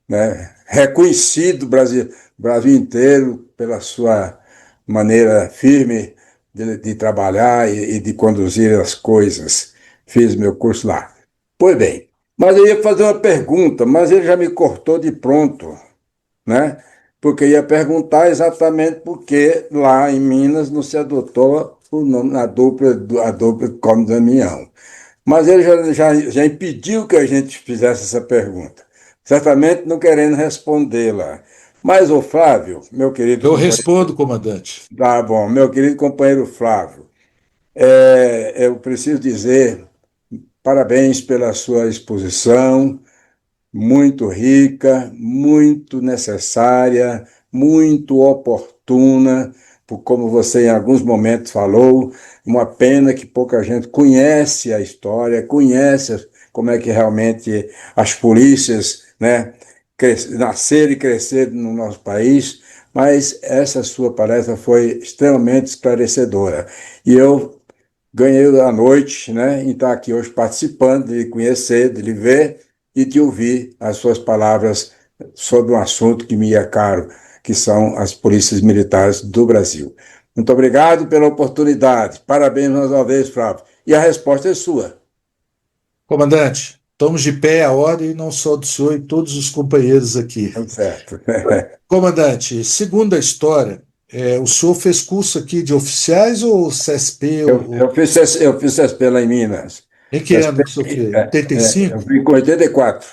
né? Reconhecido Brasil inteiro pela sua maneira firme de trabalhar e de conduzir as coisas. Fiz meu curso lá. Pois bem, mas eu ia fazer uma pergunta, mas ele já me cortou de pronto, né? Porque ia perguntar exatamente por que lá em Minas não se adotou o nome, a dupla Come Damião. Mas ele já impediu que a gente fizesse essa pergunta, certamente não querendo respondê-la. Mas o Flávio, meu querido Eu companheiro, respondo, comandante. tá bom, meu querido companheiro Flávio, eu preciso dizer parabéns pela sua exposição, muito rica, muito necessária, muito oportuna, por como você em alguns momentos falou, uma pena que pouca gente conhece a história, conhece como é que realmente as polícias, né, nasceram e cresceram no nosso país, mas essa sua palestra foi extremamente esclarecedora. E eu ganhei a noite, né, em estar aqui hoje participando, de lhe conhecer, de lhe ver e de ouvir as suas palavras sobre um assunto que me é caro, que são as polícias militares do Brasil. Muito obrigado pela oportunidade. Parabéns mais uma vez, Flávio. E a resposta é sua. Comandante, estamos de pé a hora e não só do senhor e todos os companheiros aqui. Tudo certo. Comandante, segundo a história, o senhor fez curso aqui de oficiais ou CSP? Eu fiz CSP lá em Minas. Em que ano CSP, que o senhor fez? 85? eu fui com 84.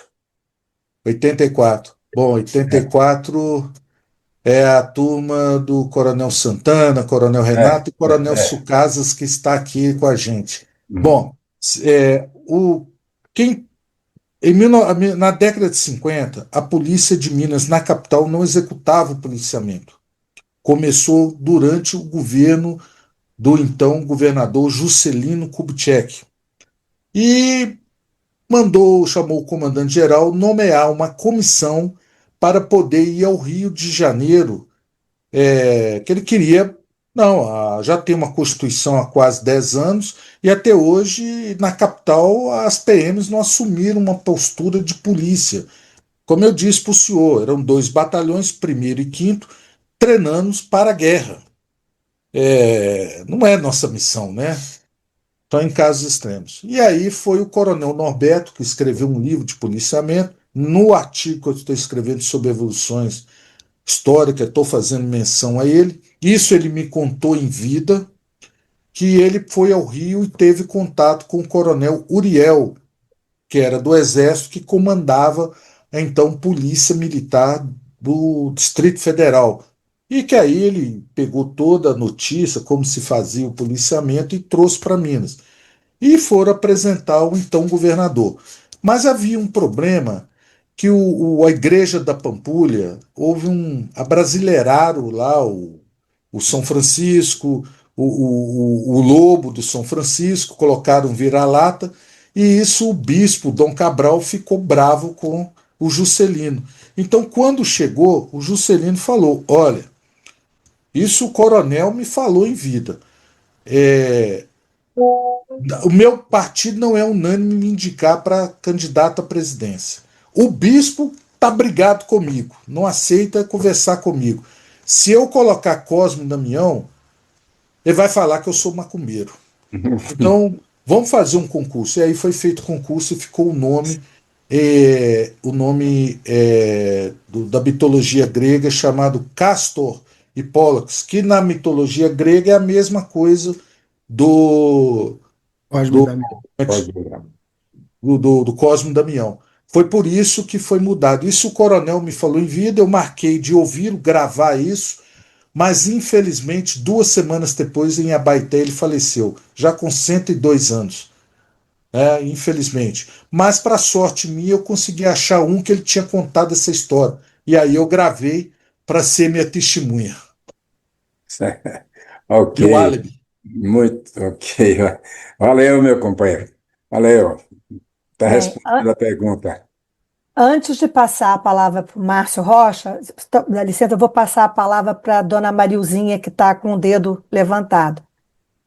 84. Bom, 84 é a turma do Coronel Santana, Coronel É, Renato e é, Coronel é. Sucasas, que está aqui com a gente. Uhum. Bom, quem, na década de 50, a polícia de Minas, na capital, não executava o policiamento. Começou durante o governo do então governador Juscelino Kubitschek. E chamou o comandante-geral nomear uma comissão para poder ir ao Rio de Janeiro, que ele queria. Não, já tem uma Constituição há quase 10 anos e até hoje, na capital, as PMs não assumiram uma postura de polícia. Como eu disse para o senhor, eram 2 batalhões, primeiro e quinto, treinando para a guerra. Não é nossa missão, né? Então, em casos extremos. E aí foi o Coronel Norberto que escreveu um livro de policiamento. No artigo que eu estou escrevendo sobre evoluções históricas, estou fazendo menção a ele. Isso ele me contou em vida, que ele foi ao Rio e teve contato com o Coronel Uriel, que era do Exército, que comandava a então Polícia Militar do Distrito Federal. E que aí ele pegou toda a notícia, como se fazia o policiamento, e trouxe para Minas e foram apresentar o então governador. Mas havia um problema que a igreja da Pampulha, houve abrasileiraram lá o São Francisco, o lobo do São Francisco, colocaram vira-lata, e isso o bispo Dom Cabral ficou bravo com o Juscelino. Então, quando chegou, o Juscelino falou: olha, isso o coronel me falou em vida. É, o meu partido não é unânime me indicar para candidato à presidência. O bispo está brigado comigo, não aceita conversar comigo. Se eu colocar Cosme e Damião, ele vai falar que eu sou macumbeiro. Então, vamos fazer um concurso. E aí foi feito o concurso e ficou da mitologia grega chamado Castor e Pollux, que na mitologia grega é a mesma coisa do Cosme e do, Damião. Pode virar. do Cosmo Damião. Foi por isso que foi mudado. Isso o coronel me falou em vida, eu marquei de ouvir, gravar isso, mas infelizmente 2 semanas depois, em Abaeté, ele faleceu, já com 102 anos. Infelizmente. Mas, para sorte minha, eu consegui achar um que ele tinha contado essa história. E aí eu gravei para ser minha testemunha. Ok, Deu álibi. muito ok. Valeu, meu companheiro. Valeu. Está Bem, respondendo a pergunta. antes de passar a palavra para o Márcio Rocha, dá licença, eu vou passar a palavra para a dona Marilzinha, que está com o dedo levantado.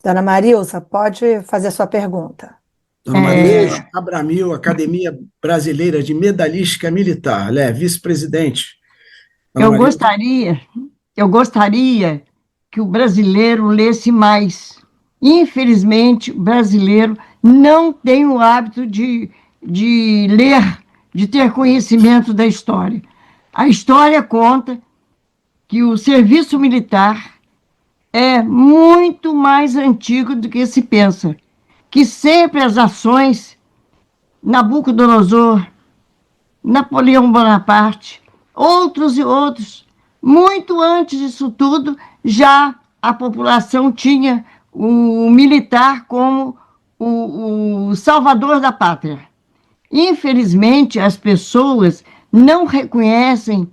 Dona Marilza, pode fazer a sua pergunta. Dona Maria Abramil, Academia Brasileira de Medalística Militar. Ela é vice-presidente. Dona Eu Maria, gostaria, eu gostaria que o brasileiro lesse mais. Infelizmente, o brasileiro não tem o hábito de ler, de ter conhecimento da história. A história conta que o serviço militar é muito mais antigo do que se pensa, que sempre as ações Nabucodonosor, Napoleão Bonaparte, outros e outros. Muito antes disso tudo, já a população tinha o militar como o salvador da pátria. Infelizmente, as pessoas não reconhecem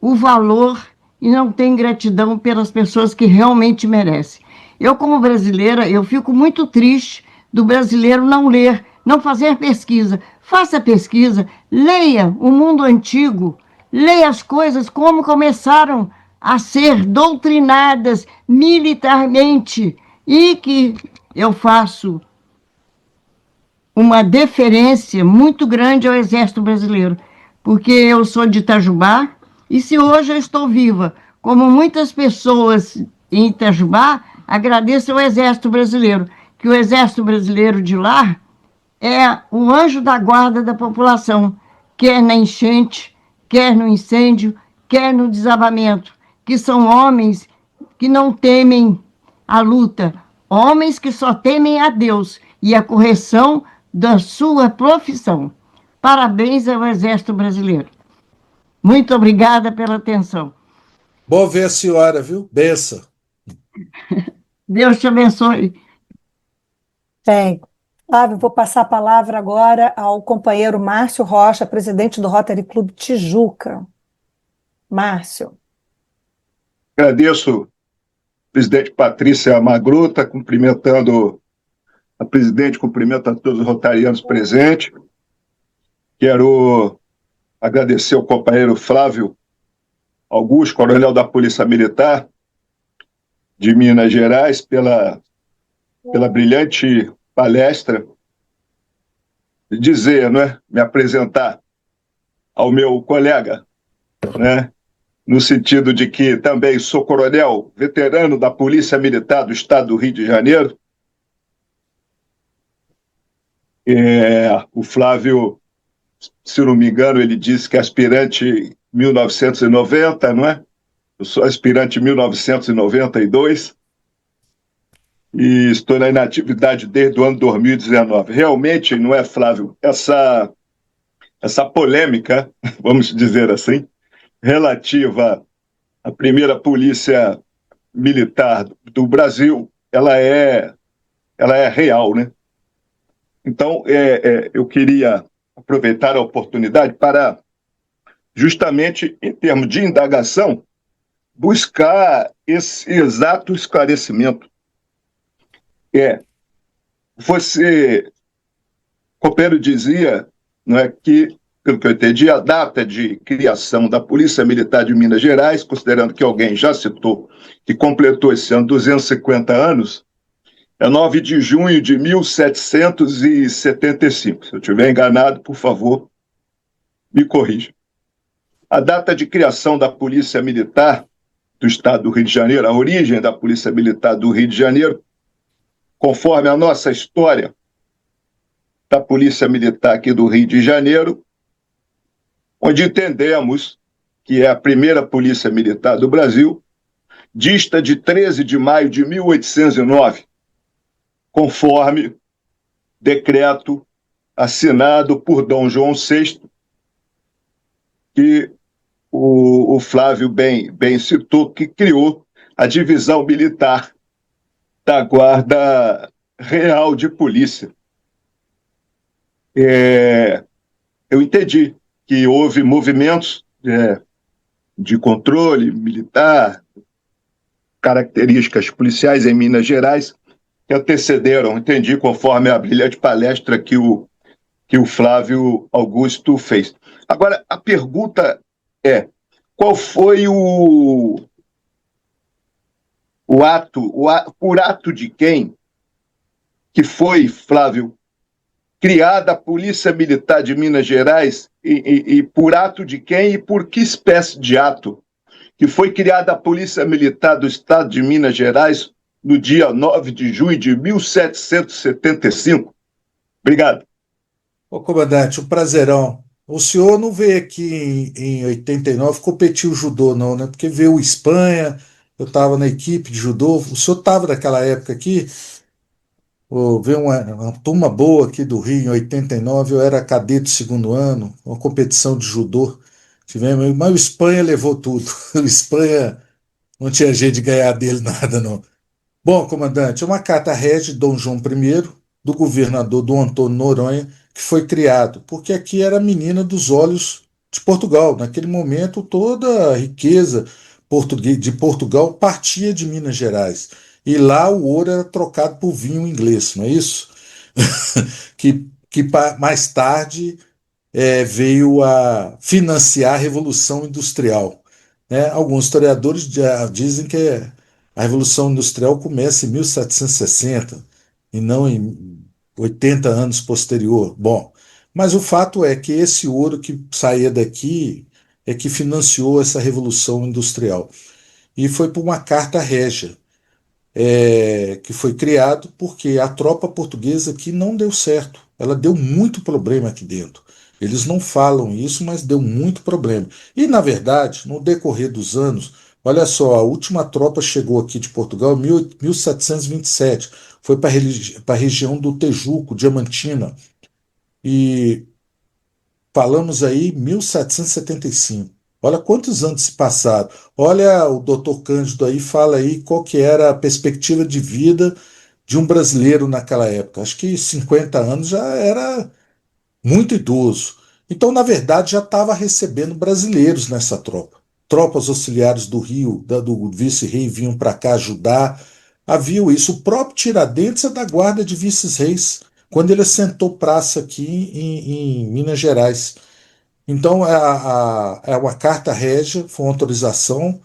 o valor e não tem gratidão pelas pessoas que realmente merecem. Eu, como brasileira, eu fico muito triste do brasileiro não ler, não fazer pesquisa. Faça pesquisa, leia o mundo antigo, leia as coisas como começaram a ser doutrinadas militarmente e que eu faço uma deferência muito grande ao Exército Brasileiro, porque eu sou de Itajubá, e se hoje eu estou viva, como muitas pessoas em Itajubá, agradeço ao Exército Brasileiro, que o Exército Brasileiro de lá é o anjo da guarda da população, quer na enchente, quer no incêndio, quer no desabamento, que são homens que não temem a luta, homens que só temem a Deus e a correção da sua profissão. Parabéns ao Exército Brasileiro. Muito obrigada pela atenção. Bom ver a senhora, viu? Benção. Deus te abençoe. Bem, Flávio, vou passar a palavra agora ao companheiro Márcio Rocha, presidente do Rotary Club Tijuca. Márcio. Agradeço, presidente Patrícia Magruta, cumprimentando a presidente, cumprimento a todos os rotarianos presentes. Quero agradecer ao companheiro Flávio Augusto, coronel da Polícia Militar de Minas Gerais, pela brilhante palestra. Dizer, né, me apresentar ao meu colega, né, no sentido de que também sou coronel, veterano da Polícia Militar do Estado do Rio de Janeiro. O Flávio, se não me engano, ele disse que é aspirante 1990, não é? Eu sou aspirante 1992 e estou na inatividade desde o ano 2019. Realmente, não é, Flávio, essa polêmica, vamos dizer assim, relativa à primeira polícia militar do Brasil, ela é real, né? Então, eu queria aproveitar a oportunidade para, justamente em termos de indagação, buscar esse exato esclarecimento. Você, companheiro, dizia, não é, que, pelo que eu entendi, a data de criação da Polícia Militar de Minas Gerais, considerando que alguém já citou que completou esse ano 250 anos, é 9 de junho de 1775. Se eu estiver enganado, por favor, me corrija. A data de criação da Polícia Militar do Estado do Rio de Janeiro, a origem da Polícia Militar do Rio de Janeiro, conforme a nossa história da Polícia Militar aqui do Rio de Janeiro, onde entendemos que é a primeira Polícia Militar do Brasil, dista de 13 de maio de 1809, conforme decreto assinado por Dom João VI, que o Flávio bem citou, que criou a divisão militar da Guarda Real de Polícia. Eu entendi que houve movimentos de controle militar, características policiais em Minas Gerais, que antecederam, entendi, conforme a brilhante palestra que o Flávio Augusto fez. Agora, a pergunta é, qual foi por ato de quem que foi, Flávio, criada a Polícia Militar de Minas Gerais e por ato de quem e por que espécie de ato que foi criada a Polícia Militar do Estado de Minas Gerais no dia 9 de junho de 1775? Obrigado. Ô, comandante, um prazerão. O senhor não veio aqui em 89 competir o judô, não, né? Porque veio Espanha, eu estava na equipe de judô. O senhor estava naquela época aqui? Veio uma turma boa aqui do Rio em 89, eu era cadete do segundo ano, uma competição de judô. Tivemos, mas o Espanha levou tudo. O Espanha não tinha jeito de ganhar dele nada, não. Bom, comandante, é uma carta régia de Dom João I, do governador Dom Antônio Noronha, que foi criado, porque aqui era a menina dos olhos de Portugal. Naquele momento, toda a riqueza de Portugal partia de Minas Gerais. E lá o ouro era trocado por vinho inglês, não é isso? Que mais tarde veio a financiar a Revolução Industrial. Né? Alguns historiadores dizem que a Revolução Industrial começa em 1760 e não em 80 anos posterior. Bom, mas o fato é que esse ouro que saía daqui é que financiou essa Revolução Industrial. E foi por uma carta régia, que foi criado porque a tropa portuguesa aqui não deu certo. Ela deu muito problema aqui dentro. Eles não falam isso, mas deu muito problema. E, na verdade, no decorrer dos anos, olha só, a última tropa chegou aqui de Portugal em 1727. Foi para a região do Tejuco, Diamantina. E falamos aí 1775. Olha quantos anos se passaram. Olha, o doutor Cândido aí fala aí qual que era a perspectiva de vida de um brasileiro naquela época. Acho que 50 anos já era muito idoso. Então, na verdade, já estava recebendo brasileiros nessa tropa. Tropas auxiliares do Rio, do vice-rei, vinham para cá ajudar. Havia isso. O próprio Tiradentes é da guarda de vice-reis, quando ele assentou praça aqui em Minas Gerais. Então, é uma carta régia, foi uma autorização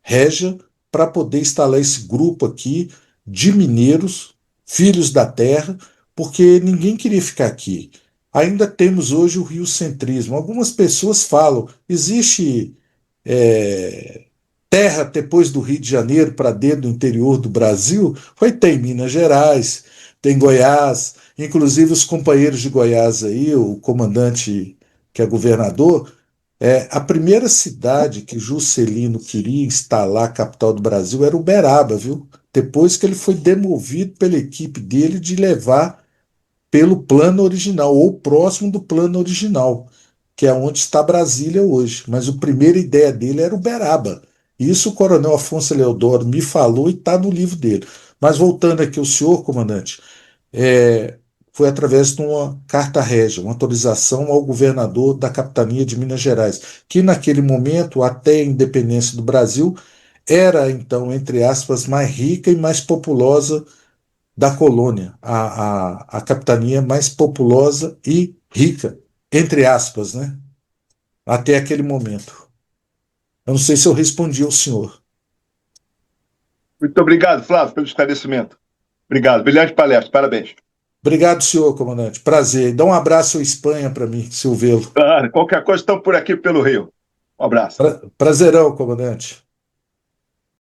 régia para poder instalar esse grupo aqui de mineiros, filhos da terra, porque ninguém queria ficar aqui. Ainda temos hoje o riocentrismo. Algumas pessoas falam, existe é, terra depois do Rio de Janeiro para dentro do interior do Brasil? Tem Minas Gerais, tem Goiás, inclusive os companheiros de Goiás aí, o comandante que é governador, a primeira cidade que Juscelino queria instalar a capital do Brasil era Uberaba, viu? Depois que ele foi demovido pela equipe dele de levar pelo plano original, ou próximo do plano original, que é onde está Brasília hoje. Mas a primeira ideia dele era Uberaba. Isso o coronel Afonso Leodoro me falou e está no livro dele. Mas voltando aqui, o senhor, comandante, foi através de uma carta régia, uma autorização ao governador da capitania de Minas Gerais, que naquele momento, até a independência do Brasil, era então, entre aspas, mais rica e mais populosa da colônia, a capitania mais populosa e rica, entre aspas, né? Até aquele momento. Eu não sei se eu respondi ao senhor. Muito obrigado, Flávio, pelo esclarecimento. Obrigado. Brilhante palestra. Parabéns. Obrigado, senhor, comandante. Prazer. Dá um abraço à Espanha para mim, se eu vê-lo. Claro, qualquer coisa, estão por aqui pelo Rio. Um abraço. Prazerão, comandante.